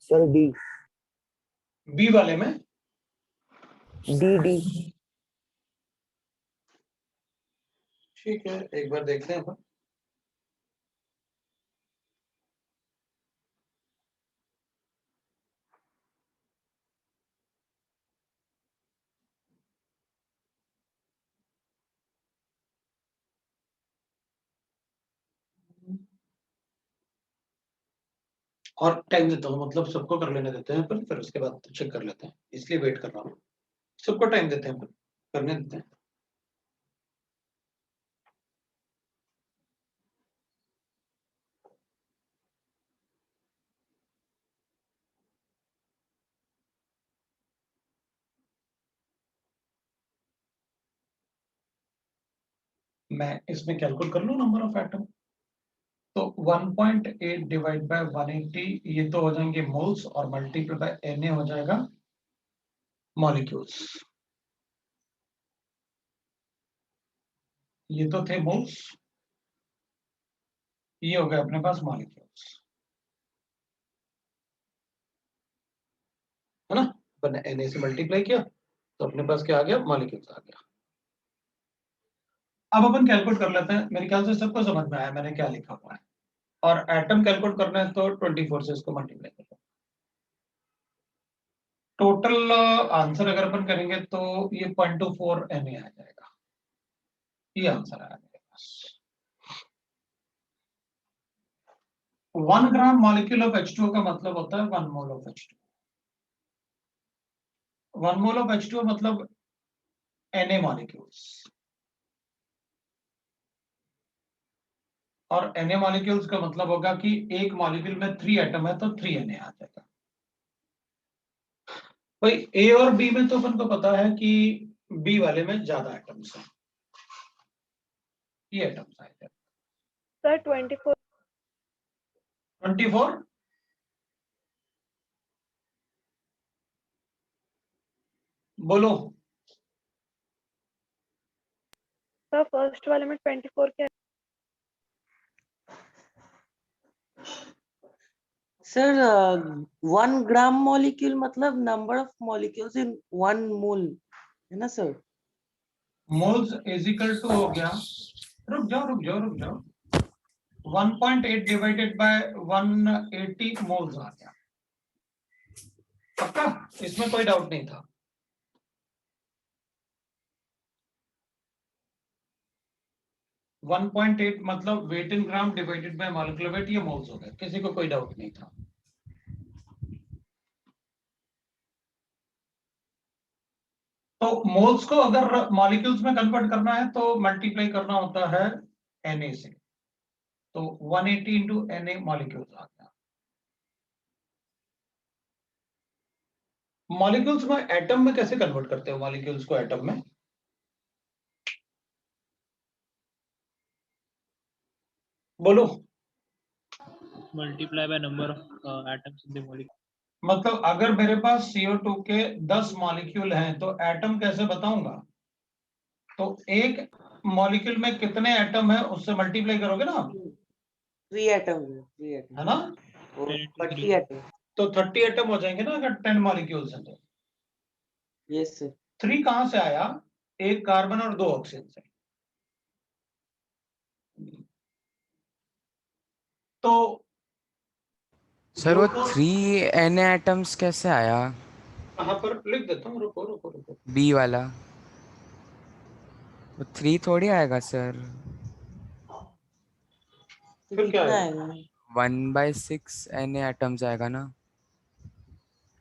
Sir D. बी वाले में डी। ठीक है, एक बार देखते हैं अपन। और टाइम देता हूँ, मतलब सबको कर लेने देते हैं अपन, फिर उसके बाद चेक कर लेते हैं, इसलिए वेट कर रहा हूँ। सबको टाइम देते हैं अपन, करने देते हैं। मैं इसमें कैलकुलेट कर लूँ नंबर ऑफ एटम, तो 1.8 डिवाइड बाय 180 ये तो हो जाएंगे मोल्स, और मल्टीप्लाई बाय Na हो जाएगा मॉलिक्यूल्स। ये तो थे मोल्स, ये हो गए अपने पास मॉलिक्यूल्स, है ना। अपन ने Na से मल्टीप्लाई किया तो अपने पास क्या आ गया, मॉलिक्यूल्स आ गया। अब अपन कैलकुलेट कर लेते हैं, मेरे ख्याल से सबको समझ में आया मैंने क्या लिखा हुआ है। और एटम कैलकुलेट करना है तो 24 से इसको मल्टीप्लाई कर लो। टोटल आंसर अगर अपन करेंगे तो ये 0.24 Na आ जाएगा, ये आंसर आया मेरे पास। 1 ग्राम मॉलिक्यूल ऑफ H2O का मतलब होता है 1 mole of H2O। 1 mole of H2O मतलब Na मॉलिक्यूल्स, और Na मॉलिक्यूल्स का मतलब होगा कि एक मॉलिक्यूल में 3 एटम है तो 3 Na आ जाएगा। भाई ए और बी में तो अपन को पता है कि बी वाले में ज्यादा एटम्स हैं, ये एटम्स आए थे सर 24 24। बोलो। सर फर्स्ट वाले में 24 क्या सर 1 ग्राम मॉलिक्यूल मतलब number of molecules in 1 mole है ना sir? Moles is equal to हो गया, रुक जाओ 1.8 डिवाइडेड बाय 180 मोल्स आ गया। पक्का, इसमें कोई डाउट नहीं था। वन 1.8 मतलब weight in gram divided by molecular weight, ये मोल्स हो गए, किसी को कोई डाउट नहीं था। तो मोल्स को अगर मॉलिक्यूल्स में कन्वर्ट करना है तो मल्टीप्लाई करना होता है Na से, तो 180 इंटू Na मॉलिक्यूल्स आ गया। मॉलिक्यूल्स में एटम में कैसे कन्वर्ट करते हो मॉलिक्यूल्स को एटम में? बोलो। Multiply by number of atoms in the molecule. मतलब अगर मेरे पास CO2 के 10 मॉलिक्यूल हैं तो एटम कैसे बताऊंगा? तो एक मॉलिक्यूल में कितने एटम है उससे मल्टीप्लाई करोगे ना आप, 3 एटम है ना? 30 एटम। तो 30 एटम हो जाएंगे ना अगर 10 मॉलिक्यूल्स हैं तो। Yes sir. 3 कहां से आया? एक कार्बन और 2 ऑक्सीजन से। तो सर वो 3 Na एटम्स कैसे आया? कहां पर लिख देता हूँ, रुको। बी वाला वो 3 थोड़ी आएगा सर। फिर क्या कितना आएगा? आएगा? 1/6 Na एटम्स आएगा ना?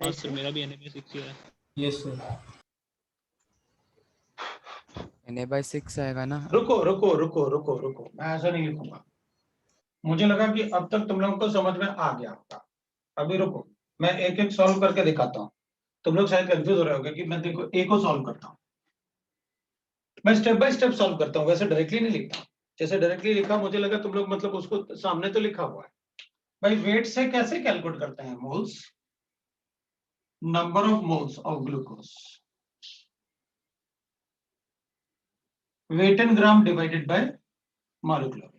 हाँ सर, मेरा भी Na/6 ही है। Yes sir. Na/6 आएगा ना? रुको, मैं ऐसा नहीं लिखूंगा। मुझे लगा कि अब तक तुम लोगों को समझ में आ गया होगा। अभी रुको, मैं एक एक सॉल्व करके दिखाता हूँ। तुम लोग शायद कंफ्यूज हो रहे होगे कि मैं देखो एक को सॉल्व करता हूँ। मैं स्टेप बाय स्टेप सॉल्व करता हूँ, वैसे डायरेक्टली नहीं लिखता। जैसे डायरेक्टली लिखा मुझे लगा तुम लोग मतलब उसको सामने तो लिखा हुआ है। भाई वेट से कैसे कैलकुलेट करते हैं? Moles, number of moles of glucose, weight in gram divided by molecular weight.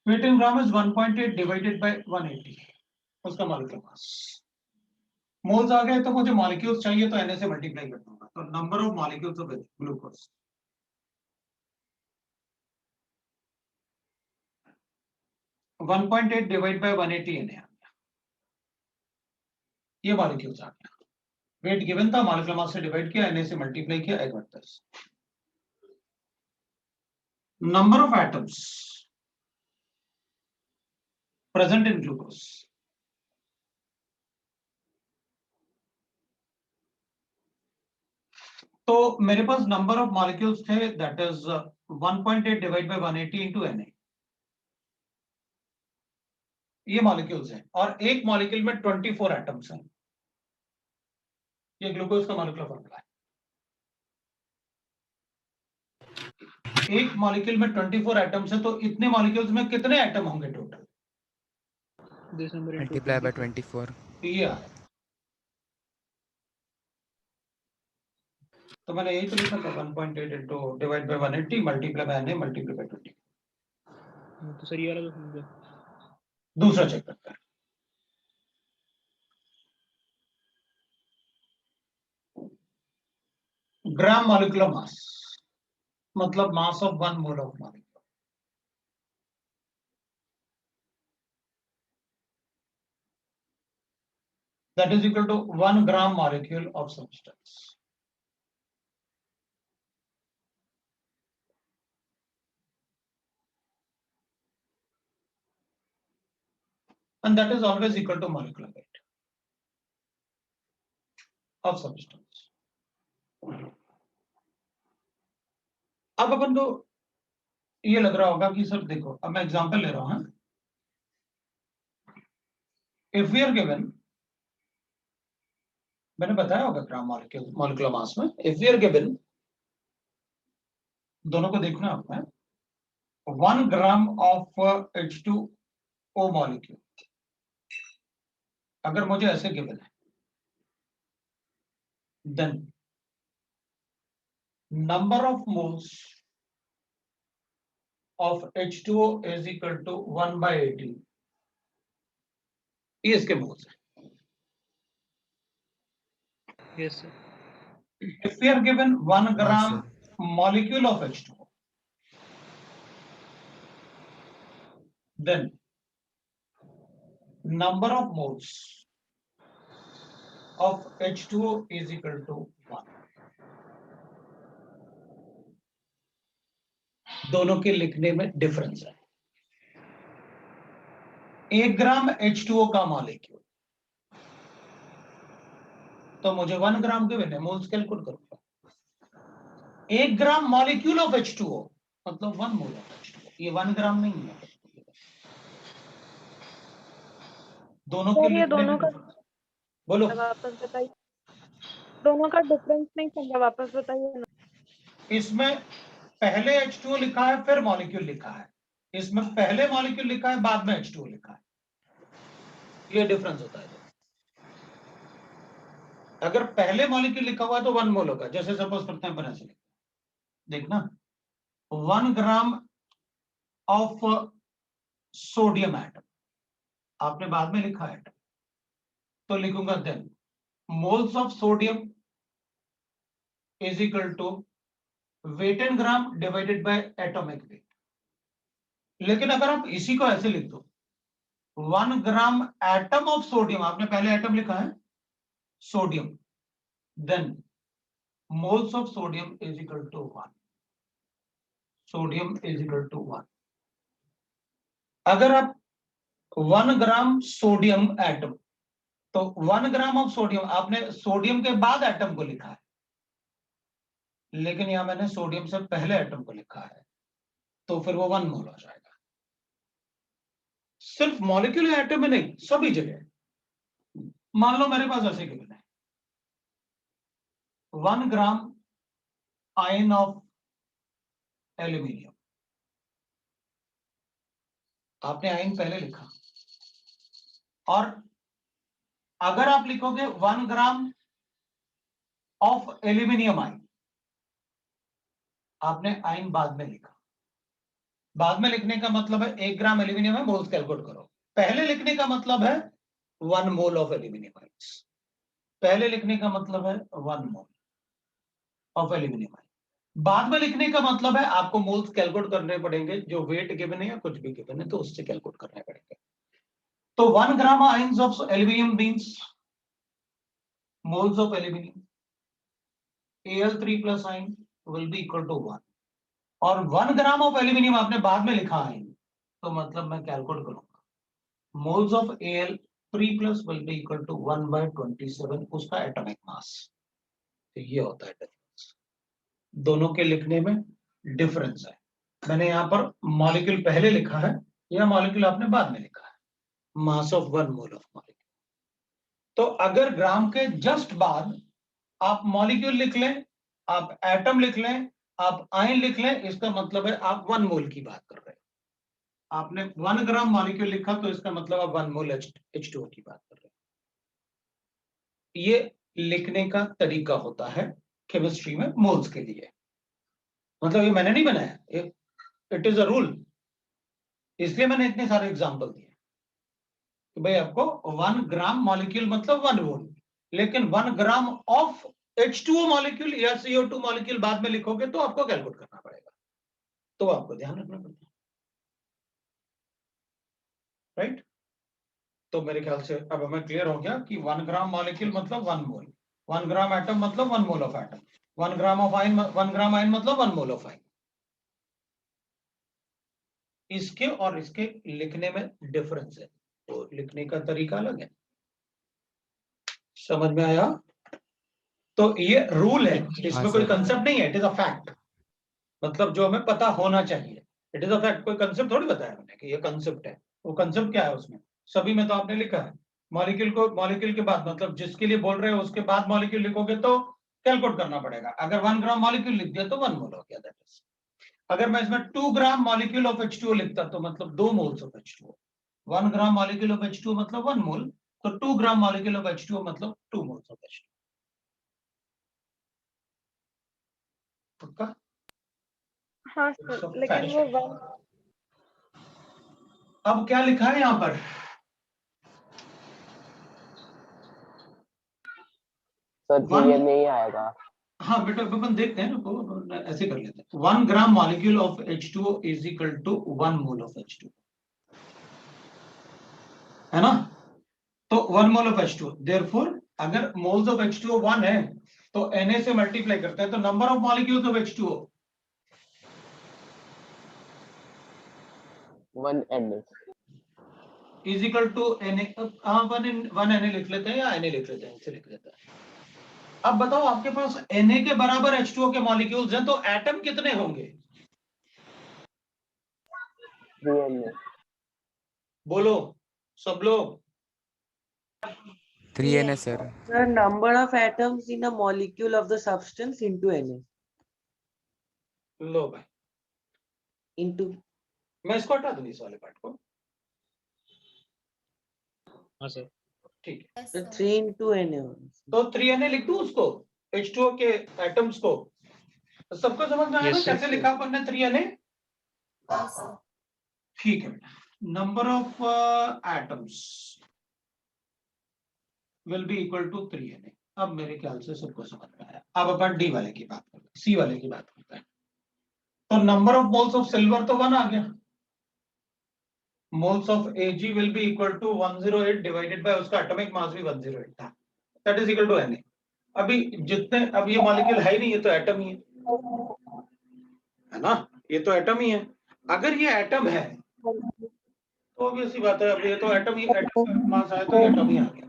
Weight in gram is 1.8 divided by 180, उसका मॉलिक्यूलर मास। मोल्स आ गए तो मुझे मॉलिक्यूल्स चाहिए तो Na से मल्टीप्लाई करना होगा, तो number of molecules of glucose 1.8 divide by 180 Na आ गया, ये मॉलिक्यूल्स आ गया। वेट गिवन था, मॉलिक्यूलर मास से डिवाइड किया, Na से मल्टीप्लाई किया, एक vector. Number of atoms present in glucose, तो मेरे पास नंबर ऑफ मॉलिक्यूल्स थे that is 1.8 divide by 180 into Na। ये मॉलिक्यूल्स हैं और एक मॉलिक्यूल में 24 एटम्स हैं। ये ग्लूकोज का मॉलिक्यूलर फॉर्मूला है। एक मॉलिक्यूल में 24 एटम्स है, तो इतने मॉलिक्यूल्स में कितने एटम होंगे total? This number into multiply by 24। ये आया। तो मैंने यही तो लिखा था 1.8 into divide by 180 multiply by Na multiply by 20। तो सर ये वाला तो समझो। दूसरा चेक करते हैं। ग्राम मॉलिक्यूलर मास मतलब mass of 1 mole of molecule, that is equal to 1 gram molecule of substance. And that is always equal to molecular weight of substance. अब अपन को ये लग रहा होगा कि सर देखो, अब मैं एग्जांपल ले रहा हूं। इफ वी आर गिवन, मैंने बताया होगा ग्राम मॉलिक्यूलर मास में, इफ वी आर गिवन, दोनों को देखना आपने, 1 ग्राम ऑफ H2O मॉलिक्यूल अगर मुझे ऐसे गिवन है, then number of moles of H2O is equal to 1/18. ये इसके मोल्स है. Yes, sir. If we are given 1 gram molecule of H2O, then number of moles of H2O is equal to 1. दोनों के लिखने में डिफरेंस है. 1 ग्राम H2O का molecule, तो मुझे 1 ग्राम के बिना मोल्स कैलकुलेट करूंगा. 1 ग्राम मॉलिक्यूल ऑफ H2O मतलब 1 मोल ऑफ H2O. ये 1 ग्राम नहीं है. दोनों के सर ये लिखने दोनों में का difference. बोलो. वापस बताइए, दोनों का डिफरेंस नहीं समझा, वापस बताइए ना. इसमें पहले H2O लिखा है, फिर मॉलिक्यूल लिखा है. इसमें पहले मॉलिक्यूल लिखा है, बाद में H2O लिखा है. ये डिफरेंस होता है. अगर पहले मॉलिक्यूल लिखा हुआ है तो 1 मोल होगा. जैसे सपोज करते हैं अपन ऐसे लिखते हैं, देखना 1 ग्राम ऑफ सोडियम एटम आपने बाद में लिखा है, तो लिखूंगा then moles of sodium is equal to weight in gram divided by atomic weight. लेकिन अगर आप इसी को ऐसे लिख दो 1 ग्राम एटम ऑफ सोडियम, आपने पहले एटम लिखा है sodium, then moles of sodium is equal to 1. Sodium is equal to 1. अगर आप 1 ग्राम सोडियम एटम, तो 1 ग्राम ऑफ सोडियम, आपने सोडियम के बाद एटम को लिखा है, लेकिन यहां मैंने सोडियम से पहले एटम को लिखा है, तो फिर वो 1 मोल हो जाएगा. सिर्फ मॉलिक्यूल एटम में नहीं, सभी जगह. मान लो मेरे पास ऐसे गिवन है 1 ग्राम आयन ऑफ एल्यूमिनियम. आपने आयन पहले लिखा, और अगर आप लिखोगे 1 ग्राम ऑफ एल्यूमिनियम आयन, आपने आयन बाद में लिखा. बाद में लिखने का मतलब है 1 ग्राम एल्यूमिनियम है, मोल्स कैलकुलेट करो. पहले लिखने का मतलब है 1 मोल ऑफ एल्यूमिनियम आयन्स. पहले लिखने का मतलब है 1 मोल ऑफ एल्यूमिनियम आयन. बाद में लिखने का मतलब है आपको मोल्स कैलकुलेट करने पड़ेंगे, जो वेट गिवन है या कुछ भी गिवन है तो उससे कैलकुलेट करने पड़ेंगे. तो 1 gram ions of aluminium means moles of aluminium Al3 plus ion will be equal to 1. और 1 ग्राम ऑफ एल्यूमिनियम आपने बाद में लिखा है, तो मतलब मैं कैलकुलेट करूंगा moles of Al3 plus will be equal to 1/27 उसका एटॉमिक मास. तो ये होता है डिफरेंस. दोनों के लिखने में डिफरेंस है. मैंने यहाँ पर मॉलिक्यूल पहले लिखा है या मॉलिक्यूल आपने बाद में लिखा है. Mass of 1 mole of molecule. तो अगर ग्राम के जस्ट बाद आप मॉलिक्यूल लिख लें, आप एटम लिख लें, आप आयन लिख लें, इसका मतलब है आप 1 मोल की बात कर रहे हैं. आपने 1 ग्राम मॉलिक्यूल लिखा तो इसका मतलब आप 1 मोल H2O की बात कर रहे हैं. ये लिखने का तरीका होता है केमिस्ट्री में मोल्स के लिए. मतलब ये मैंने नहीं बनाया, इट इज अ रूल. इसलिए मैंने इतने सारे एग्जांपल दिए कि भाई आपको 1 ग्राम मॉलिक्यूल मतलब 1 मोल, लेकिन 1 ग्राम ऑफ H2O मॉलिक्यूल या CO2 मॉलिक्यूल बाद में लिखोगे तो आपको कैलकुलेट करना पड़ेगा. तो आपको ध्यान रखना पड़ता है. राइट. तो मेरे ख्याल से अब हमें क्लियर हो गया कि 1 ग्राम मॉलिक्यूल मतलब 1 मोल, 1 ग्राम एटम मतलब 1 mole of atom, 1 gram of ion 1 gram ion मतलब 1 मोल ऑफ आयन. इसके और इसके लिखने में डिफरेंस है, तो लिखने का तरीका अलग है. समझ में आया? तो ये रूल है, इसमें कोई कंसेप्ट नहीं है. It is a fact. मतलब जो हमें पता होना चाहिए. It is a fact. कोई कंसेप्ट थोड़ी बताया मैंने कि ये कंसेप्ट है. वो कंसेप्ट क्या है उसमें? सभी में तो आपने लिखा है मॉलिक्यूल को, मॉलिक्यूल के बाद मतलब जिसके लिए बोल रहे हो उसके बाद मॉलिक्यूल लिखोगे तो कैलकुलेट करना पड़ेगा. अगर 1 ग्राम मॉलिक्यूल लिख दिया तो 1 मोल हो गया. That is. अगर मैं इसमें 2 ग्राम मॉलिक्यूल ऑफ H2O लिखता तो मतलब 2 moles of H2O. 1 gram molecule of H2O मतलब 1 मोल, तो 2 ग्राम मॉलिक्यूल ऑफ H2O मतलब 2 मोल्स ऑफ H2O. पक्का? हाँ सर, लेकिन वो अब क्या लिखा है यहाँ पर? सर One- 3 ही आएगा। हाँ बेटा अपन देखते हैं ना, ऐसे कर लेते हैं। 1 gram molecule of H2O is equal to 1 mole of H2O, है ना? तो 1 मोल ऑफ H2O, देयरफॉर अगर मोल्स ऑफ H2O 1 है तो Na से मल्टीप्लाई करते हैं, तो number of molecules of H2O 1 Na। Is equal to Na। हाँ 1 Na लिख लेते हैं या Na लिख लेते हैं, इसे लिख लेते हैं। अब बताओ आपके पास Na के बराबर H2O के मॉलिक्यूल्स हैं, तो एटम कितने होंगे? 3 Na। बोलो सब लोग। 3 Na sir. The number of atoms in a molecule of the substance into Na लो भाई, into मैं इसको हटा दूं इस वाले पार्ट को। हाँ सर। ठीक है, Yes, the sir. 3 into Na. तो 3Na लिख दूं उसको, H2O के एटम्स को। तो सबको समझ में आया ना Yes, sir. कैसे लिखा अपन ने 3Na? Yes, sir. ठीक है बेटा, number of atoms will be equal to 3Na। अब मेरे ख्याल से सबको समझ में आया। अब अपन डी वाले की बात करते हैं, सी वाले की बात करते हैं। तो number of moles of silver तो 1 आ गया, moles of Ag will be equal to 108 divided by उसका एटॉमिक मास भी 108 था, that is equal to Na। अभी जितने, अब ये मॉलिक्यूल है ही नहीं, ये तो एटम ही है ना, ये तो एटम ही है। अगर ये एटम है तो ऑब्वियस सी बात है, अब ये तो एटम ही, एटम का मास आया तो एटम ही आ गया,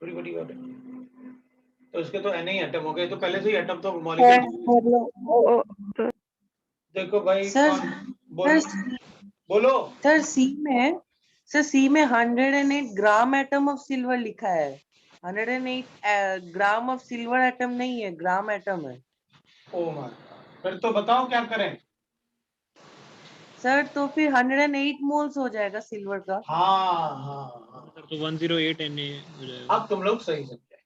बड़ी बड़ी बात है। तो इसके तो Na ही एटम हो गए, तो पहले से ही एटम तो मॉलिक्यूल। देखो भाई Sir, कौन बोलो, sir, बोलो। sir C में 108 ग्राम एटम ऑफ सिल्वर लिखा है। 108 ग्राम ऑफ सिल्वर एटम नहीं है, ग्राम एटम है। ओ माय, फिर तो बताओ क्या करें? सर तो फिर 108 मोल्स हो जाएगा सिल्वर का। हाँ हाँ हाँ, सर तो 108 Na हो जाएगा। अब तुम लोग सही समझे,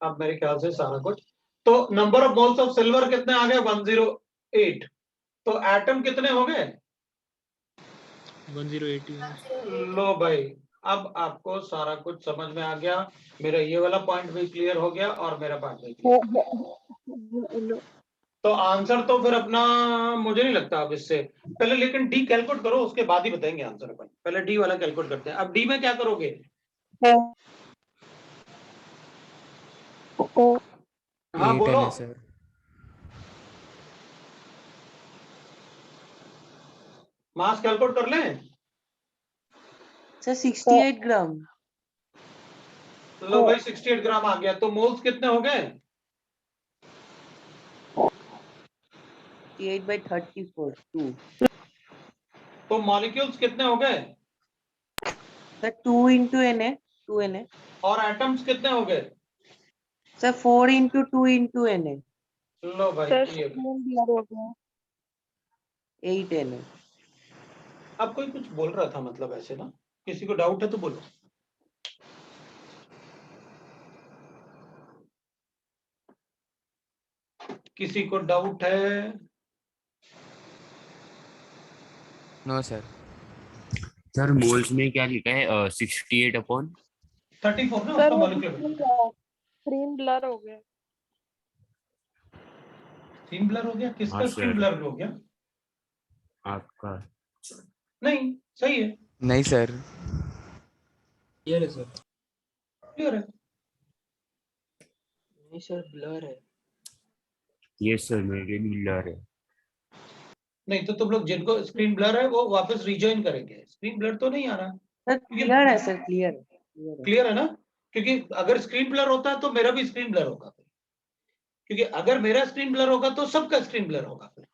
अब मेरे ख्याल से सारा कुछ। तो number of moles of silver कितने आ गए? 108। तो एटम कितने हो गए? 1080 है। लो भाई, अब आपको सारा कुछ समझ में आ गया, मेरा ये वाला पॉइंट भी क्लियर हो गया और मेरा पॉइंट भी क्लियर। तो आंसर तो फिर अपना मुझे नहीं लगता अब इससे पहले, लेकिन डी कैलकुलेट करो, उसके बाद ही बताएंगे आंसर अपन। पहले डी वाला कैलकुलेट करते हैं। अब डी में क्या करोगे? हाँ 8 बोलो। Na sir. मास कैलकुलेट कर लें? सर 68 ग्राम। लो भाई 68 ग्राम आ गया, तो मोल्स कितने हो गए? 68/34 2। तो मॉलिक्यूल्स कितने हो गए? Sir 2 into Na 2 Na। और एटम्स कितने हो गए? सर 4 into 2 into Na लो भाई सर क्लियर। स्क्रीन ब्लर हो गया। 8 Na। अब कोई कुछ बोल रहा था, मतलब ऐसे ना, किसी को डाउट है तो बोलो। किसी को डाउट है? No sir. सर मोल्स में क्या लिखा है 68 अपॉन 34 ना सर उसका मॉलिक्यूलर। स्क्रीन ब्लर हो गया। स्क्रीन ब्लर हो गया? किसका हाँ, स्क्रीन सर। ब्लर हो गया? आपका? नहीं सही है, नहीं sir. क्लियर है सर, क्लियर है। नहीं सर ब्लर है। ये सर मेरे भी लर है। नहीं तो तुम लोग जिनको स्क्रीन ब्लर है वो वापस रिजॉइन करेंगे। स्क्रीन ब्लर तो नहीं आ रहा, सर क्लियर है सर, क्लियर है। क्लियर है ना? क्योंकि अगर स्क्रीन ब्लर होता है तो मेरा भी स्क्रीन ब्लर होगा, क्योंकि अगर मेरा स्क्रीन ब्लर होगा तो सबका स्क्रीन ब्लर होगा फिर।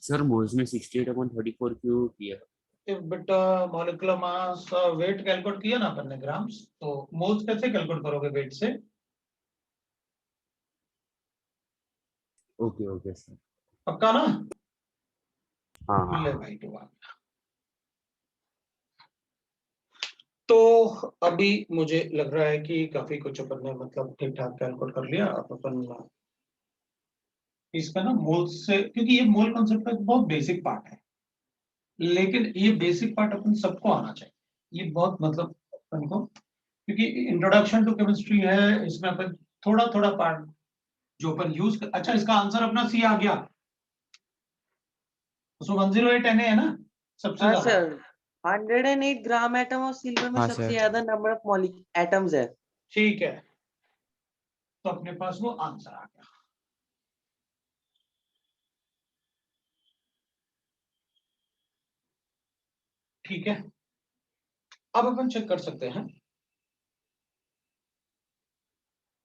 सर मोल्स में 68 अपॉन 34 क्यों किया? बेटा मॉलिक्यूलर मास वेट कैलकुलेट किया ना अपन ने, ग्राम्स, तो मोल्स कैसे कैलकुलेट करोगे? वेट से। Okay okay sir. पक्का ना? हाँ हाँ ले भाई तो तो अभी मुझे लग रहा है कि काफी कुछ अपन ने मतलब ठीक ठाक कैलकुलेट कर लिया। अब अपन इसका ना मोल से, क्योंकि ये मोल कॉन्सेप्ट का बहुत बेसिक पार्ट है, लेकिन ये बेसिक पार्ट अपन सबको आना चाहिए। ये बहुत मतलब अपन को, क्योंकि इंट्रोडक्शन टू केमिस्ट्री है, इसमें अपन थोड़ा थोड़ा पार्ट जो अपन यूज कर। अच्छा, इसका आंसर अपना सी आ गया, उसमें 108 Na है ना सबसे हाँ ज्यादा। Sir, 108 gram atom of silver में हाँ सबसे सर। ज्यादा नंबर ऑफ एटम्स है। ठीक है, तो अपने पास वो आंसर आ गया। ठीक है, अब अपन चेक कर सकते हैं।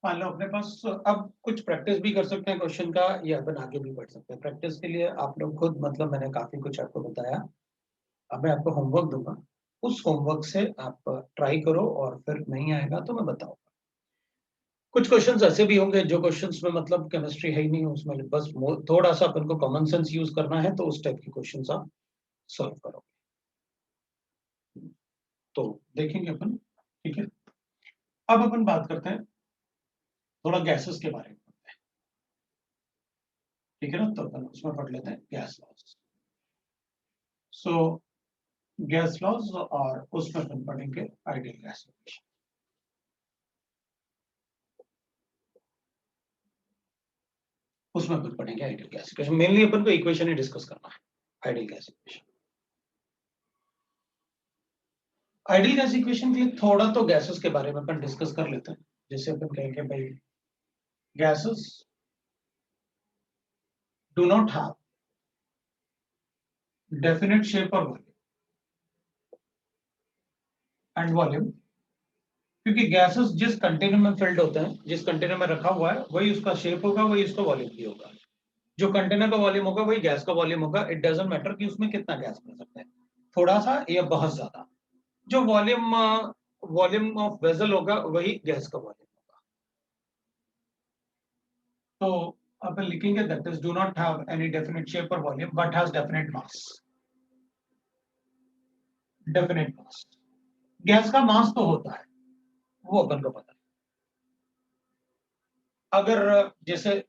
मान लो अपने पास अब कुछ प्रैक्टिस भी कर सकते हैं क्वेश्चन का, या अपन आगे भी बढ़ सकते हैं। प्रैक्टिस के लिए आप लोग खुद, मतलब मैंने काफी कुछ आपको बताया, अब मैं आपको होमवर्क दूंगा, उस होमवर्क से आप ट्राई करो, और फिर नहीं आएगा तो मैं बताऊंगा। कुछ क्वेश्चंस ऐसे भी होंगे जो क्वेश्चंस में मतलब केमिस्ट्री है ही नहीं, उसमें बस थोड़ा सा अपन को कॉमन सेंस यूज करना है, तो उस टाइप के क्वेश्चंस आप सॉल्व करोगे। तो देखेंगे अपन। ठीक है, अब अपन बात करते हैं थोड़ा गैसेस के बारे में। ठीक है ना, तो अपन उसमें पढ़ लेते हैं gas laws. So gas laws, और उसमें अपन पढ़ेंगे आइडियल गैस इक्वेशन। उसमें अपन पढ़ेंगे आइडियल गैस इक्वेशन। मेनली अपन को इक्वेशन ही डिस्कस करना है, ideal gas equation. Ideal gas equation के लिए थोड़ा तो गैसेस के बारे में अपन डिस्कस कर लेते हैं। जैसे अपन कहेंगे भाई, gases do not have definite shape और वॉल्यूम एंड वॉल्यूम, क्योंकि गैसेस जिस कंटेनर में फिल्ड होते हैं, जिस कंटेनर में रखा हुआ है, वही उसका शेप होगा, वही उसका वॉल्यूम भी होगा। जो कंटेनर का वॉल्यूम होगा वही गैस का वॉल्यूम होगा। इट डजंट मैटर कि उसमें कितना गैस भर सकते हैं, थोड़ा सा या बहुत ज्यादा। जो वॉल्यूम ऑफ वेसल होगा वही गैस का वॉल्यूम होगा। तो अपन लिखेंगे that is do not have any definite shape और volume but has definite mass. Definite mass, gas का मास तो होता है, वो अपन को पता है। अगर जैसे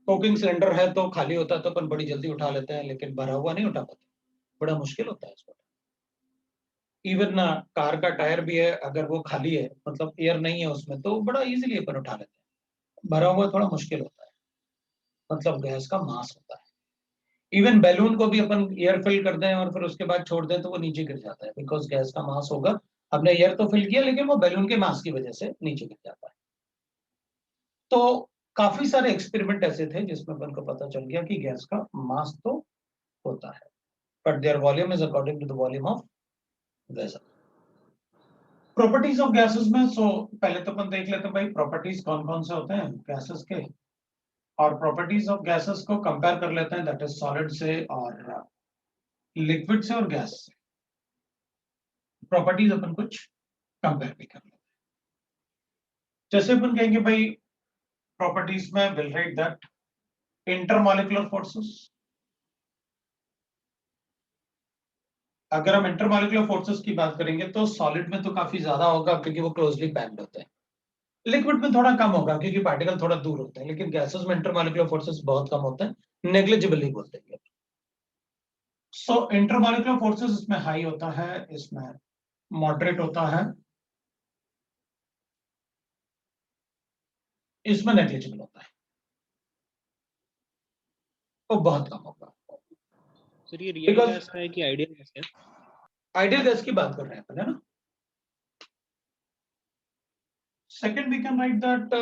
कुकिंग सिलेंडर है तो खाली होता है तो अपन बड़ी जल्दी उठा लेते हैं, लेकिन भरा हुआ नहीं उठा पाते, बड़ा मुश्किल होता है इसको। इवन कार का टायर भी है, अगर वो खाली है, मतलब एयर नहीं है उसमें, तो बड़ा इजीली अपन उठा लेते हैं। भरा हुआ थोड़ा मुश्किल होता है, मतलब गैस का मास होता है। इवन बैलून को भी अपन एयर फिल कर दें और फिर उसके बाद छोड़ दें तो वो नीचे गिर जाता है, बिकॉज गैस का मास होगा। हमने एयर तो फिल किया, लेकिन वो बैलून के मास की वजह से नीचे गिर जाता है। तो काफी सारे एक्सपेरिमेंट ऐसे थे जिसमें अपन को पता चल गया कि गैस का मास तो होता है, but their volume is according to the volume of vessel. Properties of gases में, सो पहले तो अपन देख लेते हैं भाई प्रॉपर्टीज कौन कौन से होते हैं गैसेस के, और प्रॉपर्टीज ऑफ गैसेस को कंपेयर कर लेते हैं, दैट इज सॉलिड से और लिक्विड से और गैस से। प्रॉपर्टीज अपन कुछ कंपेयर भी कर लेते हैं। जैसे अपन कहेंगे भाई, प्रॉपर्टीज में will write that intermolecular forces. अगर हम इंटरमॉलिक्यूलर फोर्सेस की बात करेंगे तो सॉलिड में तो काफी ज्यादा होगा, क्योंकि वो क्लोजली पैक्ड होते हैं। लिक्विड में थोड़ा कम होगा क्योंकि पार्टिकल थोड़ा दूर होते हैं, लेकिन गैसेस में इंटरमॉलिक्यूलर फोर्सेस बहुत कम होते हैं, नेग्लिजिबल ही बोलते हैं। सो इंटरमॉलिक्यूलर फोर्सेस इसमें हाई होता है, इसमें मॉडरेट होता है, इसमें नेग्लिजिबल होता है, वो बहुत कम होगा। सर ये रियल Because- गैस का है कि आइडियल गैस है? आइडियल गैस की बात कर रहे हैं अपन, है ना। Second we can write that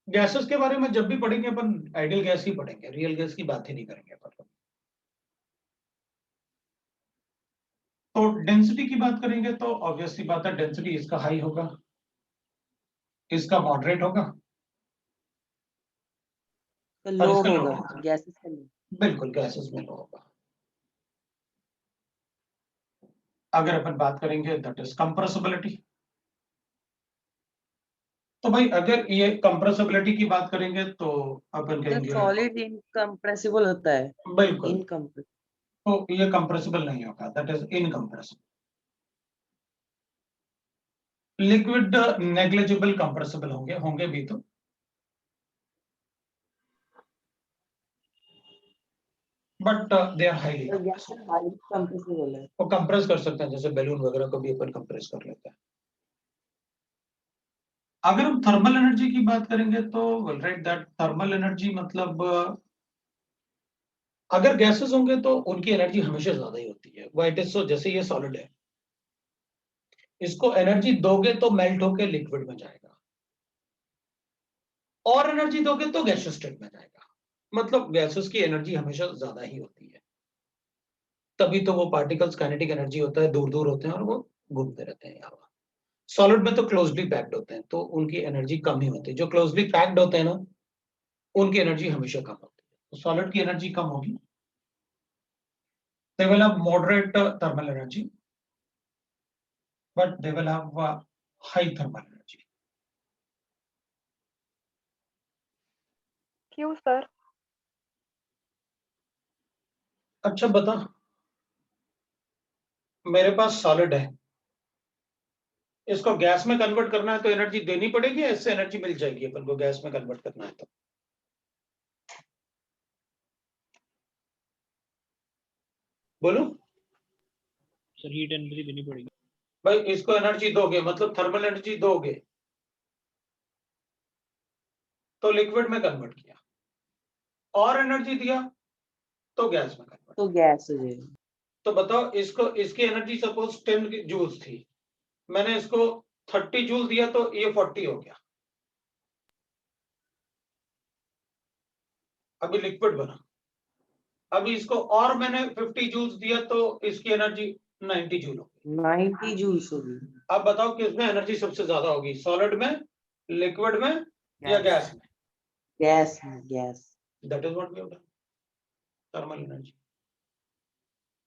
gases के बारे में जब भी पढ़ेंगे अपन आइडियल गैस ही पढ़ेंगे, रियल गैस की बात ही नहीं करेंगे अपन। तो डेंसिटी की बात करेंगे तो ऑब्वियसली बात है, डेंसिटी इसका हाई होगा, इसका मॉडरेट होगा, तो और लो इसका लो होगा होगा। गैसेस का लो। बिल्कुल गैसेस में लो होगा। अगर अपन बात करेंगे दैट इज कंप्रेसिबिलिटी, तो भाई अगर ये कंप्रेसिबिलिटी की बात करेंगे तो अपन तो कहेंगे सॉलिड इनकम्प्रेसिबल होता है, बिल्कुल, इनकम्प्रेसिबल। तो ये कंप्रेसिबल नहीं होगा, that is incompressible. Liquid negligible compressible होंगे भी तो। बट दे आर हाईली तो गैस कंप्रेसिबल है। वो कंप्रेस कर सकते हैं, जैसे बैलून वगैरह को भी अपन कंप्रेस कर लेते हैं। अगर हम थर्मल एनर्जी की बात करेंगे तो will write that thermal energy मतलब अगर गैसेस होंगे तो उनकी एनर्जी हमेशा ज्यादा ही होती है। व्हाई इट इज सो, जैसे ये सॉलिड है, इसको एनर्जी दोगे तो मेल्ट होके लिक्विड में जाएगा, और एनर्जी दोगे तो गैसियस स्टेट में जाएगा। मतलब गैसेस की एनर्जी हमेशा ज्यादा ही होती है, तभी तो वो पार्टिकल्स काइनेटिक एनर्जी होता है, दूर दूर होते हैं और वो घूमते रहते हैं यहाँ। सॉलिड में तो क्लोजली पैक्ड होते हैं तो उनकी एनर्जी कम ही होती है। जो क्लोजली पैक्ड होते हैं ना, उनकी एनर्जी हमेशा कम होती है। तो सॉलिड की एनर्जी कम होगी, they will have moderate thermal energy, but they will have high thermal energy. क्यों सर? अच्छा बता, मेरे पास सॉलिड है, इसको गैस में कन्वर्ट करना है तो एनर्जी देनी पड़ेगी या इससे एनर्जी मिल जाएगी अपन को गैस में कन्वर्ट करना है तो? बोलो सर हीट एनर्जी देनी पड़ेगी। भाई, इसको एनर्जी दोगे मतलब थर्मल एनर्जी दोगे तो लिक्विड में कन्वर्ट किया, और एनर्जी दिया तो गैस में कन्वर्ट। तो गैस हो जाएगी। तो बताओ, इसको इसकी एनर्जी सपोज 10 जूल्स थी, मैंने इसको 30 जूल दिया तो ये 40 हो गया, अभी लिक्विड बना। अभी इसको और मैंने 50 जूल्स दिया तो इसकी एनर्जी 90 जूल होगी। 90 जूल्स होगी। अब बताओ किसमें एनर्जी सबसे ज्यादा होगी, सॉलिड में, लिक्विड में या गैस में? गैस में, gas. That is what we have done, thermal energy.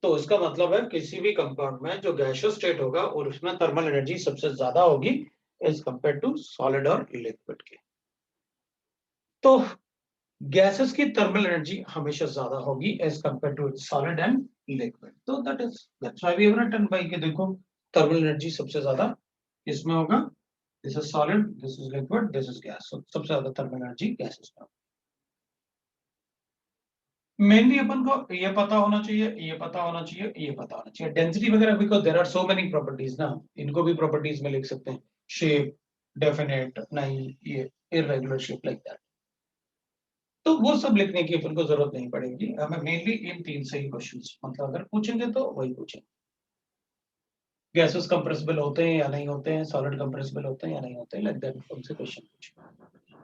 तो इसका मतलब है किसी भी कंपाउंड में जो गैसियस स्टेट होगा और उसमें थर्मल एनर्जी सबसे ज्यादा होगी एज कंपेयर टू सॉलिड और लिक्विड के। तो गैसेस की थर्मल एनर्जी हमेशा ज्यादा होगी as compare to solid and liquid. तो that's why we have written by कि देखो थर्मल एनर्जी सबसे ज्यादा इसमें होगा, this is solid, this is liquid, this is gas. सबसे ज्यादा थर्मल एनर्जी गैसेस में। मेनली अपन को ये पता होना चाहिए, ये पता होना चाहिए, ये पता होना चाहिए, डेंसिटी वगैरह, because there are so many properties ना, इनको भी प्रॉपर्टीज में लिख सकते हैं, शेप, डेफिनेट, नहीं, ये इररेगुलर शेप, लाइक दैट। तो वो सब लिखने की अपन को जरूरत नहीं पड़ेगी, हमें मेनली इन 3 से ही क्वेश्चंस, मतलब अगर पूछेंगे तो वही पूछेंगे, गैसेस कंप्रेसिबल होते हैं या नहीं होते हैं, सॉलिड कंप्रेसिबल होते हैं या नहीं होते हैं, लाइक दैट उनसे क्वेश्चन पूछेंगे।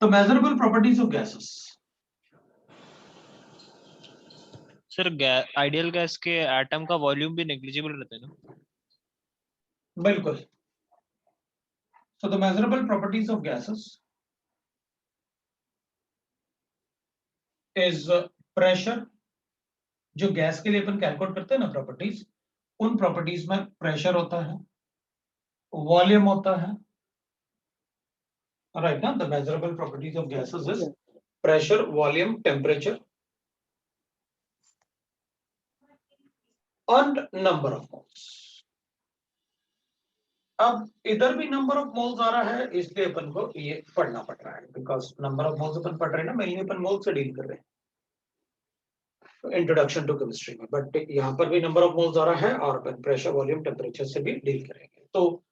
तो measurable properties of gases. Sir ideal gas के एटम का वॉल्यूम भी नेग्लिजिबल रहता है ना? बिल्कुल। So the measurable properties of gases is pressure. जो गैस के लिए अपन कैलकुलेट करते हैं ना प्रॉपर्टीज, उन प्रॉपर्टीज में प्रेशर होता है, वॉल्यूम होता है, राइट ना? The measurable properties of gases is pressure, volume, temperature and number of moles। अब इधर भी नंबर ऑफ मोल्स आ रहा है, इसलिए अपन को ये पढ़ना पड़ रहा है, बिकॉज नंबर ऑफ मोल्स अपन पढ़ रहे हैं ना, मेनली अपन मोल्स से डील कर रहे हैं इंट्रोडक्शन टू केमिस्ट्री में, बट यहाँ पर भी नंबर ऑफ मोल्स आ रहा है और अपन प्रेशर, वॉल्यूम, टेम्परेचर से भी डील करेंगे। तो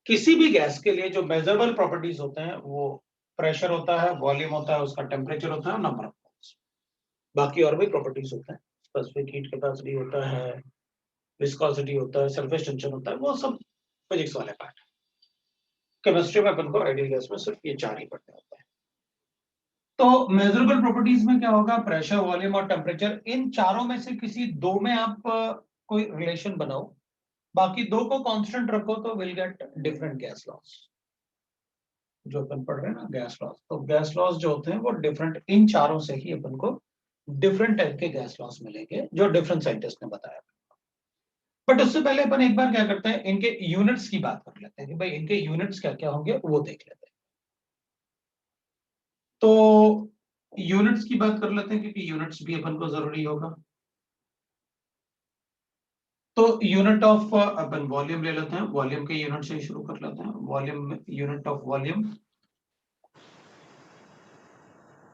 किसी भी गैस के लिए जो मेजरेबल प्रॉपर्टीज होते हैं वो प्रेशर होता है, वॉल्यूम होता है, उसका टेम्परेचर होता है, नंबर ऑफ मोल्स। बाकी और भी प्रॉपर्टीज होते हैं, स्पेसिफिक हीट कैपेसिटी होता है, विस्कोसिटी होता है, सरफेस टेंशन होता है, वो सब फिजिक्स वाले पार्ट। केमिस्ट्री में अपन को आइडियल गैस में सिर्फ ये 4 ही पढ़ने होते हैं। तो मेजरेबल प्रॉपर्टीज में क्या होगा, प्रेशर, वॉल्यूम और टेम्परेचर। इन चारों में से किसी 2 में आप कोई रिलेशन बनाओ, बाकी 2 को कांस्टेंट रखो तो will get different gas laws. जो अपन पढ़ रहे हैं ना गैस लॉस, तो गैस लॉस जो होते हैं वो डिफरेंट, इन चारों से ही अपन को डिफरेंट टाइप के गैस लॉस मिलेंगे जो डिफरेंट साइंटिस्ट ने बताया। बट उससे पहले अपन एक बार क्या करते हैं, इनके यूनिट्स की बात कर लेते हैं कि भाई इनके यूनिट्स क्या क्या होंगे, वो देख लेते हैं। तो यूनिट्स की बात कर लेते हैं क्योंकि यूनिट्स भी अपन को जरूरी होगा। तो यूनिट ऑफ अपन वॉल्यूम ले लेते हैं, वॉल्यूम के यूनिट से शुरू कर लेते हैं। Volume, unit of volume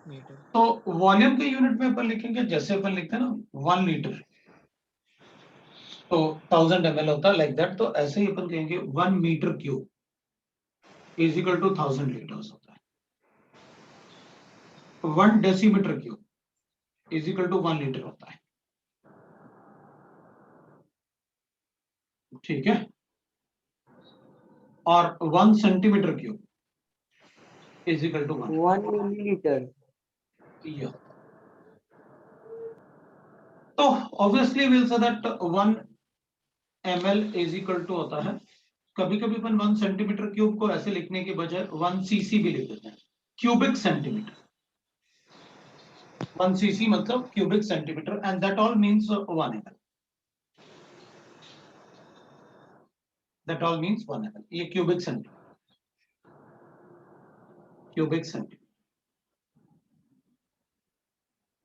metre. तो वॉल्यूम के यूनिट में अपन लिखेंगे जैसे अपन लिखते हैं ना 1 लीटर, तो 1000 ml होता है लाइक दैट। तो ऐसे ही अपन कहेंगे 1 metre cube is equal to 1000 litres होता है। 1 decimetre cube is equal to 1 litre होता है। ठीक है, और 1 centimetre cube is equal to 1 millilitre. ये होता है। तो obviously will say that 1 ml is equal to होता है, कभी कभी अपन 1 सेंटीमीटर क्यूब को ऐसे लिखने के बजाय 1 सीसी भी लिख देते हैं, क्यूबिक सेंटीमीटर। 1 cc मतलब cubic centimetre, and that all means 1 ml। That all means 1 ml। ये क्यूबिक सेंटीमीटर, क्यूबिक सेंटीमीटर।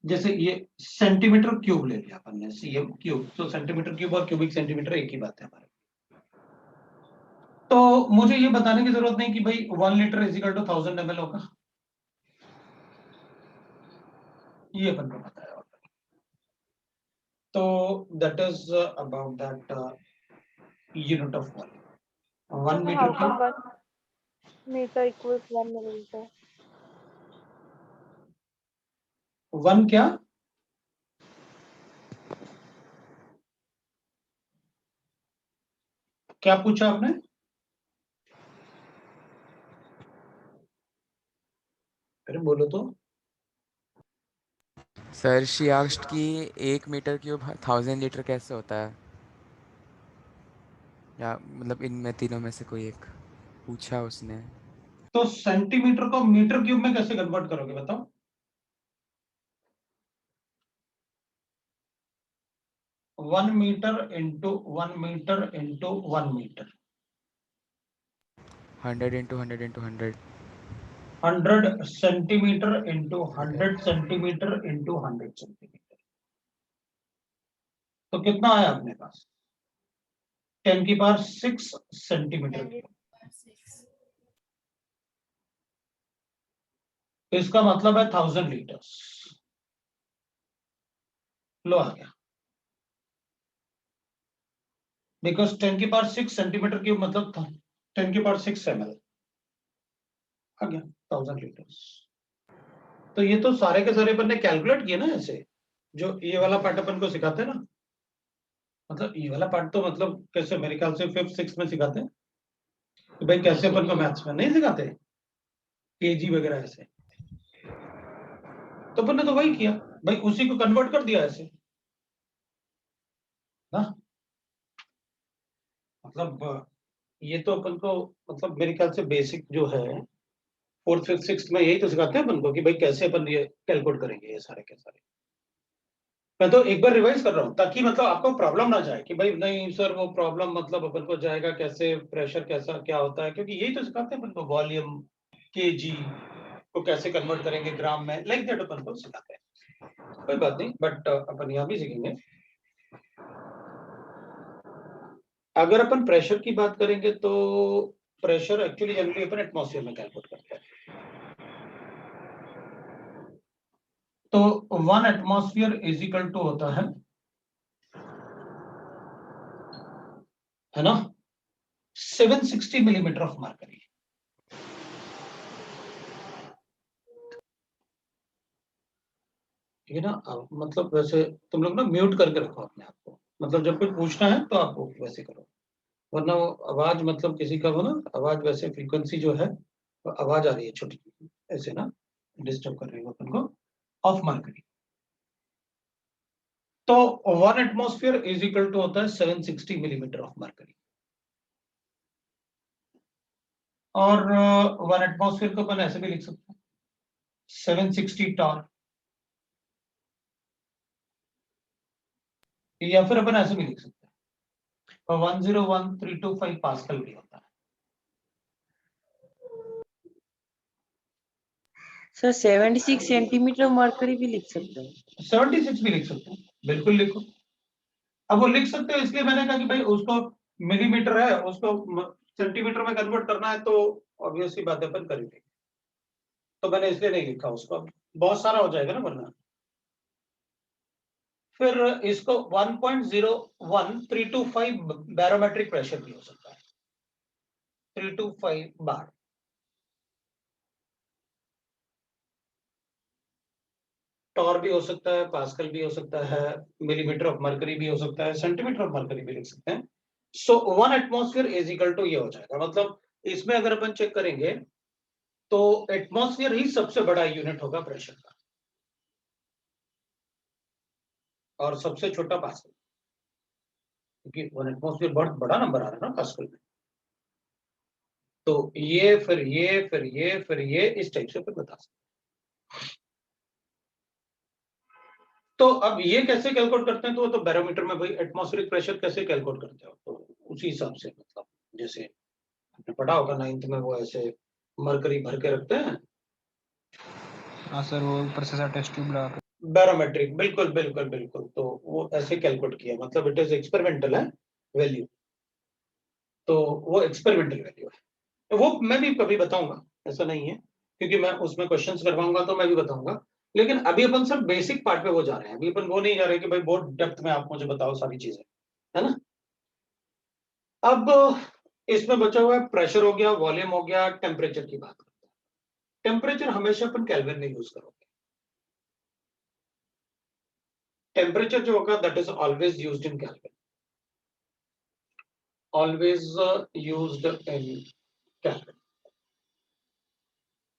जैसे ये सेंटीमीटर क्यूब ले लिया अपन ने, सीएम क्यूब, तो सेंटीमीटर क्यूब और क्यूबिक सेंटीमीटर एक ही बात है हमारे। तो मुझे ये बताने की जरूरत नहीं कि भाई 1 litre is equal to 1000 ml होगा, ये अपन को पता है। तो that is about that unit of volume. 1 metre cube 1 metre equals 1 millilitre. 1 क्या? क्या पूछा आपने? अरे बोलो तो। सर शी आस्क्ड कि 1 मीटर क्यूब 1000 लीटर कैसे होता है, या मतलब इनमें तीनों में से कोई एक पूछा उसने। तो सेंटीमीटर को मीटर क्यूब में कैसे कन्वर्ट करोगे बताओ? One metre into 1 metre into 1 metre, 100 into 100 into 100। 100 centimetre into 100 centimetre into 100 centimetre. तो कितना आया अपने पास? 10 की पावर 6 सेंटीमीटर। इसका मतलब है 1000 लीटर्स। लो आ गया, बिकॉज 10 की पावर 6 सेंटीमीटर क्यूब मतलब 10 की पावर 6 ml आ गया 1000 लीटर्स। तो ये तो सारे के सारे अपन ने कैलकुलेट किए ना ऐसे, जो ये वाला पार्ट अपन को सिखाते हैं ना, मतलब ये वाला पार्ट तो मतलब कैसे मेरे ख्याल से 5th 6th में सिखाते हैं कि भाई कैसे अपन को मैथ्स में नहीं सिखाते केजी वगैरह ऐसे। तो अपन ने तो वही किया भाई, उसी को कन्वर्ट कर दिया ऐसे ना। मतलब ये तो अपन को मतलब मेरे ख्याल से बेसिक जो है 4th 5th 6th में यही तो सिखाते हैं अपन को कि भाई कैसे अपन ये कैलकुलेट करेंगे ये सारे के सारे। मैं तो एक बार रिवाइज कर रहा हूँ ताकि मतलब आपको प्रॉब्लम ना जाए कि भाई नहीं सर वो प्रॉब्लम मतलब अपन को जाएगा कैसे, प्रेशर कैसा क्या होता है, क्योंकि यही तो सिखाते हैं अपन को, वॉल्यूम केजी को कैसे कन्वर्ट करेंगे ग्राम में, लाइक दैट अपन को सिखाते हैं। कोई बात नहीं, बट अपन यहाँ भी सीखेंगे। अगर अपन प्रेशर की बात करेंगे तो प्रेशर एक्चुअली जनरली अपन एटमॉस्फेयर में कैलकुलेट करते हैं। तो 1 एटमॉस्फेयर इज इक्वल टू होता है ना 760 मिलीमीटर ऑफ मर्करी। ठीक है ना। मतलब वैसे तुम लोग ना म्यूट करके रखो अपने आप को, मतलब जब कुछ पूछना है तो आप वैसे करो, वरना वो आवाज मतलब किसी का वो ना आवाज वैसे फ्रीक्वेंसी जो है आवाज आ रही है छोटी ऐसे ना, डिस्टर्ब कर रही है अपन को, ऑफ मर्करी। तो 1 एटमॉस्फेयर इज इक्वल टू होता है 760 मिलीमीटर ऑफ मर्करी। और 1 एटमॉस्फेयर को अपन ऐसे भी लिख सकते हैं 760 टॉर, या फिर अपन ऐसे भी लिख सकते हैं 101325 पास्कल भी होता है। सर 76 सेंटीमीटर मर्करी भी लिख सकते हैं। 76 भी लिख सकते हैं, बिल्कुल लिखो। अब वो लिख सकते हो इसलिए मैंने कहा कि भाई उसको मिलीमीटर है उसको सेंटीमीटर में कन्वर्ट करना है, तो ऑब्वियसली बात अपन करेंगे, तो मैंने इसलिए नहीं लिखा उसको, बहुत सारा हो जाएगा ना वरना। फिर इसको 1.01325 बैरोमेट्रिक प्रेशर भी हो सकता है, 325 बार। टॉर भी हो सकता है, पास्कल भी हो सकता है, मिलीमीटर ऑफ मरकरी भी हो सकता है, सेंटीमीटर ऑफ मरकरी भी लिख सकते हैं। सो 1 एटमॉस्फेयर इज इक्वल टू ये हो जाएगा। मतलब इसमें अगर अपन चेक करेंगे तो एटमॉस्फेयर ही सबसे बड़ा यूनिट होगा प्रेशर का, और सबसे छोटा पास्कल, क्योंकि 1 एटमॉस्फेयर बहुत बड़ा नंबर आ रहा है ना पास्कल में। तो ये फिर ये फिर ये फिर ये इस टाइप से फिर बता सकते। तो अब ये कैसे कैलकुलेट करते हैं, तो वो तो बैरोमीटर में भाई एटमॉस्फेरिक प्रेशर कैसे कैलकुलेट करते हो, तो उसी हिसाब से मतलब जैसे आपने पढ़ा होगा 9th में, वो ऐसे मरकरी भर के रखते हैं। हाँ सर, वो ऊपर से टेस्ट ट्यूब लगा के। बैरोमेट्रिक, बिल्कुल बिल्कुल बिल्कुल। तो वो ऐसे कैलकुलेट किया, मतलब इट इज एक्सपेरिमेंटल है वैल्यू, तो वो एक्सपेरिमेंटल वैल्यू है। तो वो मैं भी कभी बताऊंगा, ऐसा नहीं है, क्योंकि मैं उसमें क्वेश्चंस करवाऊंगा तो मैं भी बताऊंगा। लेकिन अभी अपन सर बेसिक पार्ट पे वो जा रहे हैं, अभी अपन वो नहीं जा रहे कि भाई बहुत डेप्थ में आप मुझे बताओ सारी चीजें, है ना। अब इसमें बचा हुआ है प्रेशर हो गया, वॉल्यूम हो गया, टेम्परेचर की बात करते हैं। टेम्परेचर हमेशा अपन केल्विन में यूज करोगे। टेम्परेचर जो होगा that is always used in kelvin, always used in kelvin.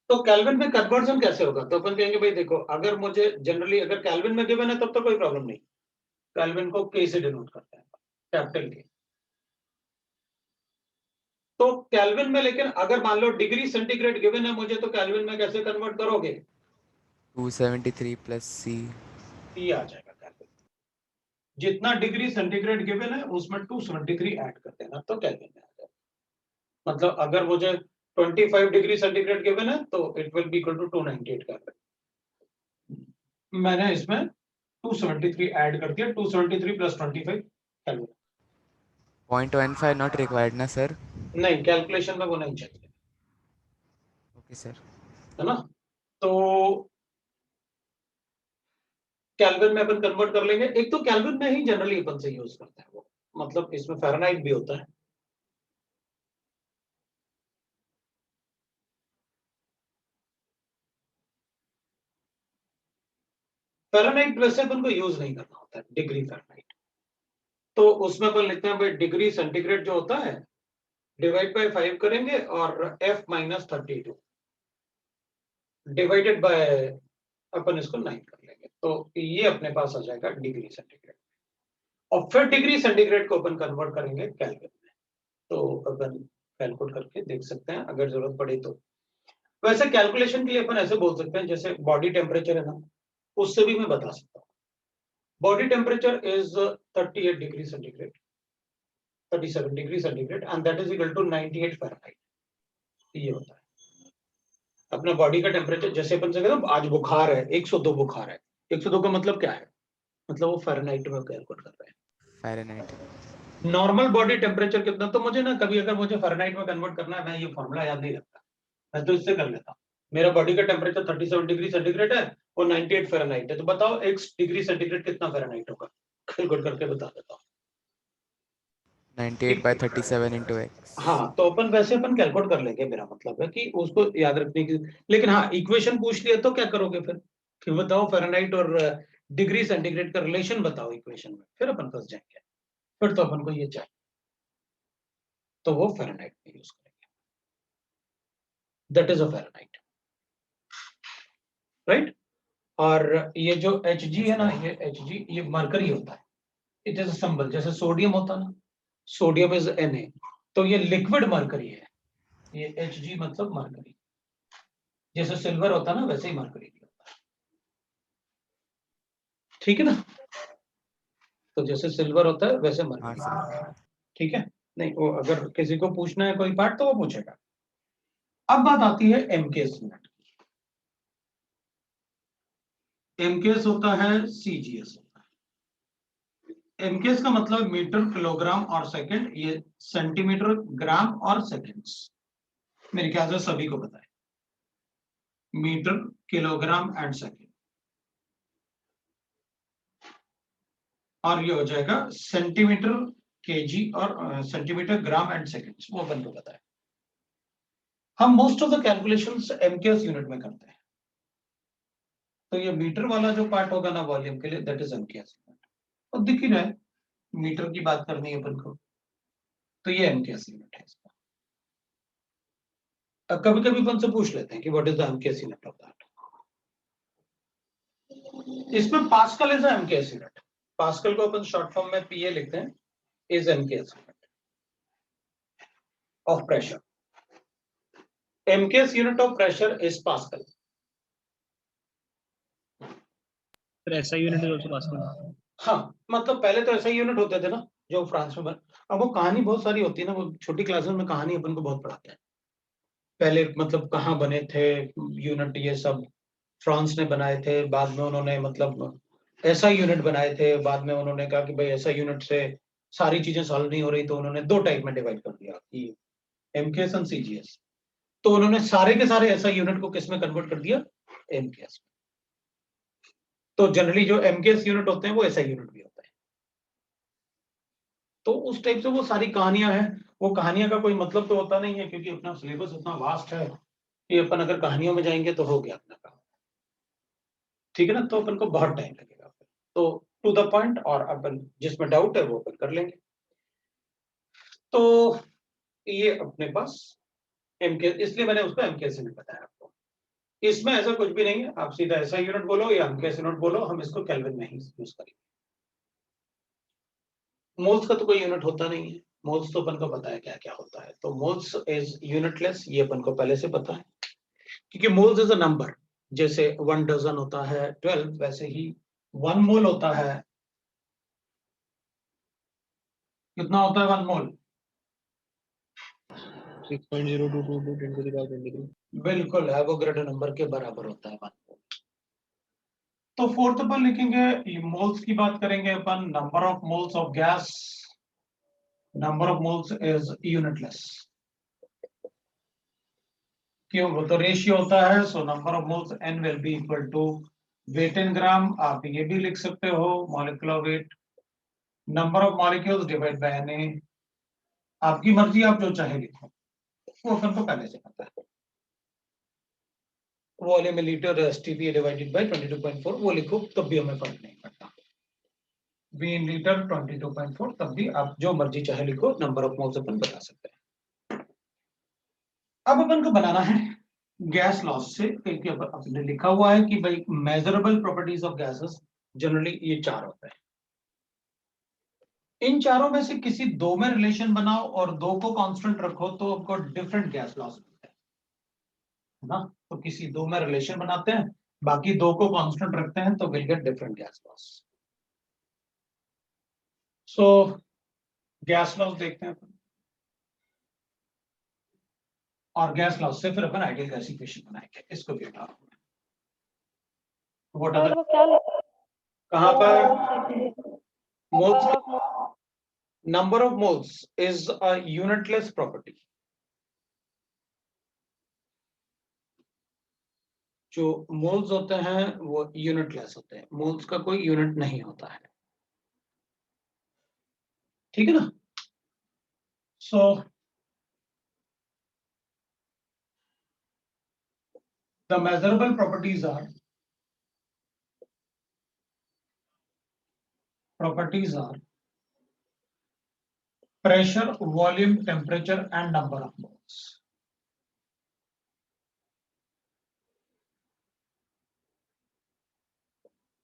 तो केल्विन में कन्वर्जन कैसे होगा, तो अपन कहेंगे भाई देखो, अगर मुझे जनरली अगर केल्विन में गिवन है तब तो कोई प्रॉब्लम नहीं, केल्विन को के से डिनोट करते हैं, कैपिटल के। तो केल्विन में, लेकिन अगर मान लो डिग्री सेंटीग्रेड गिवन है मुझे, तो केल्विन में कैसे कन्वर्ट करोगे, 273 प्लस सी। सी आ जाएगा केल्विन। जितना डिग्री सेंटीग्रेड गिवन है उसमें 273 ऐड कर देना, तो केल्विन में आ जाएगा। मतलब अगर मुझे 25 डिग्री सेंटीग्रेड गिवन है तो it will be equal to 298 kelvin. मैंने इसमें 273 ऐड कर दिया, 273 प्लस 25 केल्विन। 0.15 नॉट रिक्वायर्ड ना सर? नहीं, कैलकुलेशन में वो नहीं चाहिए, ओके सर। है ना। तो केल्विन में अपन कन्वर्ट कर लेंगे। एक तो केल्विन में ही जनरली अपन से यूज करते हैं वो, मतलब इसमें फ़ारेनहाइट भी होता है। फ़ारेनहाइट वैसे अपन को यूज नहीं करना होता है, डिग्री फ़ारेनहाइट। तो उसमें अपन लिखते हैं भाई डिग्री सेंटीग्रेड जो होता है डिवाइड बाय 5 करेंगे और f माइनस 32 डिवाइडेड बाय अपन इसको 9 कर लेंगे, तो ये अपने पास आ जाएगा डिग्री सेंटीग्रेड। और फिर डिग्री सेंटीग्रेड को अपन कन्वर्ट करेंगे केल्विन में, तो अपन कैलकुलेट करके देख सकते हैं अगर जरूरत पड़े तो। वैसे कैलकुलेशन के लिए अपन ऐसे बोल सकते हैं, जैसे बॉडी टेम्परेचर है ना, उससे भी मैं बता सकता हूँ। Body temperature is 38 degree centigrade, 37 degree centigrade, and that is equal to 98 Fahrenheit. ये होता है अपने बॉडी का टेम्परेचर। जैसे अपन से कहते हैं आज बुखार है, 102 बुखार है, 102 का मतलब क्या है, मतलब वो फ़ारेनहाइट में कैलकुलेट कर रहे हैं। फ़ारेनहाइट। नॉर्मल बॉडी टेम्परेचर कितना, तो मुझे ना कभी अगर मुझे फ़ारेनहाइट में कन्वर्ट करना है, मैं ये फॉर्मूला याद नहीं रखता, मैं तो इससे कर लेता हूँ। मेरा बॉडी का टेम्परेचर 37 डिग्री सेंटीग्रेड है और 98 फ़ारेनहाइट है, तो बताओ x डिग्री सेंटीग्रेड कितना फ़ारेनहाइट होगा, कैलकुलेट करके बता देता हूँ। 98 by 37 into x। हाँ, तो अपन वैसे अपन कैलकुलेट कर लेंगे, मेरा मतलब है कि उसको याद रखने की। लेकिन हाँ, इक्वेशन पूछ लिया तो क्या करोगे फिर कि बताओ फ़ारेनहाइट और डिग्री सेंटीग्रेड का रिलेशन बताओ इक्वेशन में, फिर अपन फंस जाएंगे। फिर तो अपन को ये चाहिए, तो वो फ़ारेनहाइट में यूज करेंगे, that is a Fahrenheit, right. और ये जो Hg है ना, ये Hg ये मरकरी होता है, इट इज अ सिंबल, जैसे सोडियम होता है ना, सोडियम इज Na, तो ये लिक्विड मरकरी है, ये Hg मतलब मरकरी। जैसे सिल्वर होता है ना, वैसे ही मरकरी भी होता है, ठीक है ना। तो जैसे सिल्वर होता है वैसे हाँ मरकरी, सर। ठीक है। नहीं, वो अगर किसी को पूछना है कोई पार्ट तो वो पूछेगा। अब बात आती है एमकेएस यूनिट की। एमकेएस होता है सीजीएस होता है। एमकेएस का मतलब मीटर, किलोग्राम और सेकंड, ये सेंटीमीटर, ग्राम और सेकंड्स, मेरे ख्याल से सभी को पता है। मीटर, किलोग्राम एंड सेकेंड, और ये हो जाएगा सेंटीमीटर, केजी और सेंटीमीटर, ग्राम एंड सेकेंड्स, वो अपन को पता है। हम most of the calculations MKS unit में करते हैं, तो ये मीटर वाला जो पार्ट होगा ना वॉल्यूम के लिए, दैट इज एमकेएस यूनिट। और दिख ही रहा है, मीटर की बात करनी है अपन को, तो ये एमकेएस यूनिट है इसका। कभी कभी अपन से पूछ लेते हैं कि what is the MKS unit of that. इसमें pascal is MKS unit. Pascal को अपन शॉर्ट फॉर्म में पीए लिखते हैं, is MKS unit of pressure. MKS unit of pressure is pascal. फिर ऐसा यूनिट है also पास्कल। हाँ, मतलब पहले तो ऐसा यूनिट होते थे ना जो फ्रांस में अब वो कहानी बहुत सारी होती है ना, वो छोटी क्लासेस में कहानी अपन को बहुत पढ़ाते हैं। पहले मतलब कहाँ बने थे यूनिट, ये सब फ्रांस ने बनाए थे, बाद में उन्होंने मतलब ऐसा यूनिट बनाए थे, बाद में उन्होंने कहा कि भाई ऐसा यूनिट से सारी चीजें सॉल्व नहीं हो रही, तो उन्होंने दो टाइप में डिवाइड कर दिया कि एमकेएस एंड सीजीएस। तो उन्होंने सारे के सारे ऐसा यूनिट को किस में कन्वर्ट कर दिया, एमकेएस। तो जनरली जो एमकेएस यूनिट होते हैं वो ऐसा यूनिट भी होता है। तो उस टाइप से वो सारी कहानियां हैं। वो कहानियां का कोई मतलब तो होता नहीं है, क्योंकि अपना सिलेबस इतना वास्ट है कि अपन अगर कहानियों में जाएंगे तो हो गया अपना काम, ठीक है ना। तो अपन को बहुत टाइम लगेगा। तो टू द पॉइंट, और अपन जिसमें डाउट है वो अपन कर लेंगे। तो ये अपने पास एमके, इसलिए मैंने उसको एमकेएस यूनिट बताया आपको। इसमें ऐसा कुछ भी नहीं है, आप सीधा ऐसा यूनिट बोलो या एमकेएस यूनिट बोलो, हम इसको केल्विन में ही यूज करेंगे। मोल्स का तो कोई यूनिट होता नहीं है, मोल्स तो अपन को पता है क्या क्या होता है। तो मोल्स इज यूनिटलेस, ये अपन को पहले से पता है, क्योंकि मोल्स इज अ नंबर। जैसे 1 डजन होता है 12, वैसे ही 1 मोल होता है, कितना होता है 1 मोल? 6.0222 10 to the power 23। बिल्कुल, एवोगैड्रो नंबर के बराबर होता है 1 मोल। तो फोर्थ अपन लिखेंगे, मोल्स की बात करेंगे अपन, number of moles of gas, number of moles is unitless. क्यों? वो तो रेशियो होता है, so number of moles n will be equal to weight in gram. आप ये भी लिख सकते हो molecular weight, number of molecules divide by Na। आपकी मर्जी, आप जो चाहे लिखो, वो अपन को पहले से पता है। Volume litre STP divided by 22.4, वो लिखो तब भी हमें फर्क नहीं पड़ता। V इन लीटर 22.4, तब भी आप जो मर्जी चाहे लिखो, नंबर ऑफ मोल्स अपन बता सकते हैं। अब अपन को बनाना है गैस लॉस से, क्योंकि अपने लिखा हुआ है कि भाई measurable properties of gases generally ये 4 होते हैं। इन चारों में से किसी दो में रिलेशन बनाओ और दो को कांस्टेंट रखो, तो आपको डिफरेंट गैस लॉस मिलता है ना। तो किसी दो में रिलेशन बनाते हैं, बाकी दो को कांस्टेंट रखते हैं, तो will get different gas laws. So gas laws देखते हैं अपन, और गैस लॉस से फिर अपन आइडियल गैस इक्वेशन बनाएंगे। इसको भी हटा सर वो क्या कहां पर moles, number of number of moles is a unitless property. जो मोल्स होते हैं वो यूनिटलेस होते हैं, मोल्स का कोई यूनिट नहीं होता है, ठीक है ना। सो the measurable properties are pressure, volume, temperature and number of moles.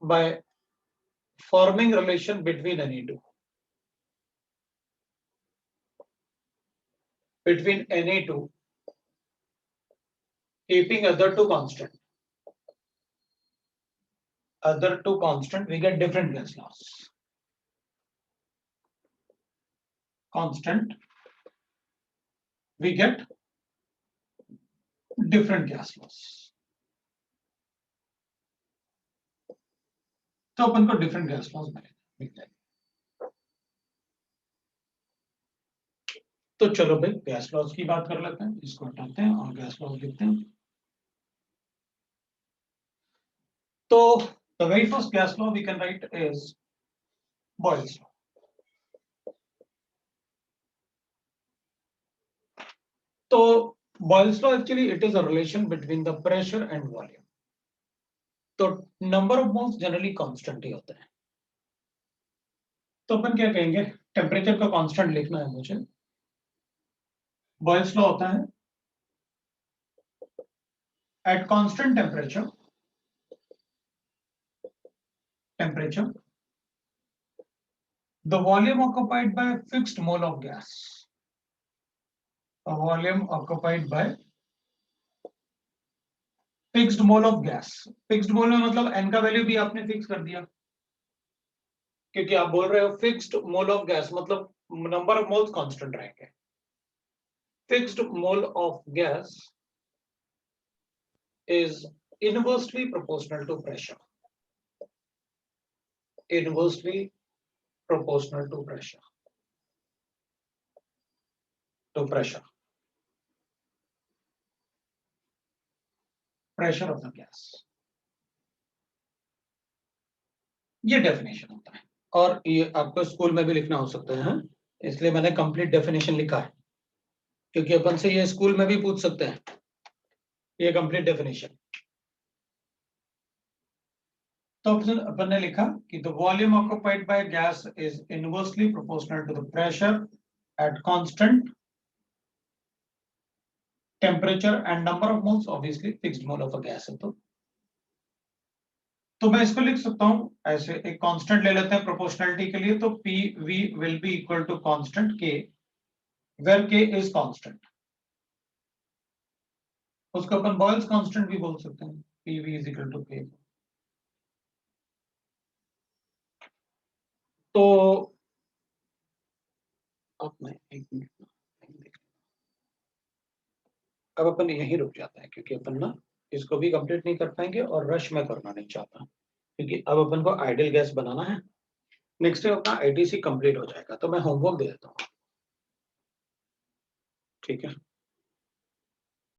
By forming relation between any two, keeping other two constant, we get different gas loss. Constant, we get different gas loss. तो अपन को different gas laws मिलेगा। तो चलो भाई gas laws की बात कर लेते हैं, इसको हटाते हैं और गैस लॉस लिखते हैं। तो the very first gas law we can write is Boyle's law. तो Boyle's law actually it is a relation between the pressure and volume. तो number of moles generally constant ही होता है. तो अपन क्या कहेंगे, टेम्परेचर का कांस्टेंट लिखना है मुझे. Boyle's law होता है at constant temperature the volume occupied by a fixed mole of gas, a volume occupied by fixed mole of gas. fixed mole में मतलब n का वैल्यू भी आपने फिक्स कर दिया, क्योंकि आप बोल रहे हो fixed mole of gas मतलब नंबर ऑफ मोल्स कांस्टेंट रहेंगे. fixed mole of gas is inversely proportional to pressure. Inversely proportional to pressure. Pressure of the gas. ये डेफिनेशन होता है और ये आपको स्कूल में भी लिखना हो सकता है, इसलिए मैंने कंप्लीट डेफिनेशन लिखा है, क्योंकि अपन से ये स्कूल में भी पूछ सकते हैं ये कंप्लीट डेफिनेशन. तो अपन ने लिखा कि the volume occupied by gas is inversely proportional to the pressure at constant temperature and number of moles, obviously fixed mole of a gas है. तो मैं इसको लिख सकता हूं ऐसे, एक कांस्टेंट ले लेते हैं प्रोपोर्शनलिटी के लिए. तो PV will be equal to constant K where K is constant. उसको अपन बॉयल्स कांस्टेंट भी बोल सकते हैं. PV is equal to K. तो अब मैं एक मिनट, अब अपन यहीं रुक जाता है, क्योंकि अपन ना इसको भी कंप्लीट नहीं कर पाएंगे और रश में करना नहीं चाहता, क्योंकि अब अपन को आइडियल गैस बनाना है. नेक्स्ट टाइम अपना ITC कंप्लीट हो जाएगा, तो मैं होमवर्क दे देता हूँ. ठीक है.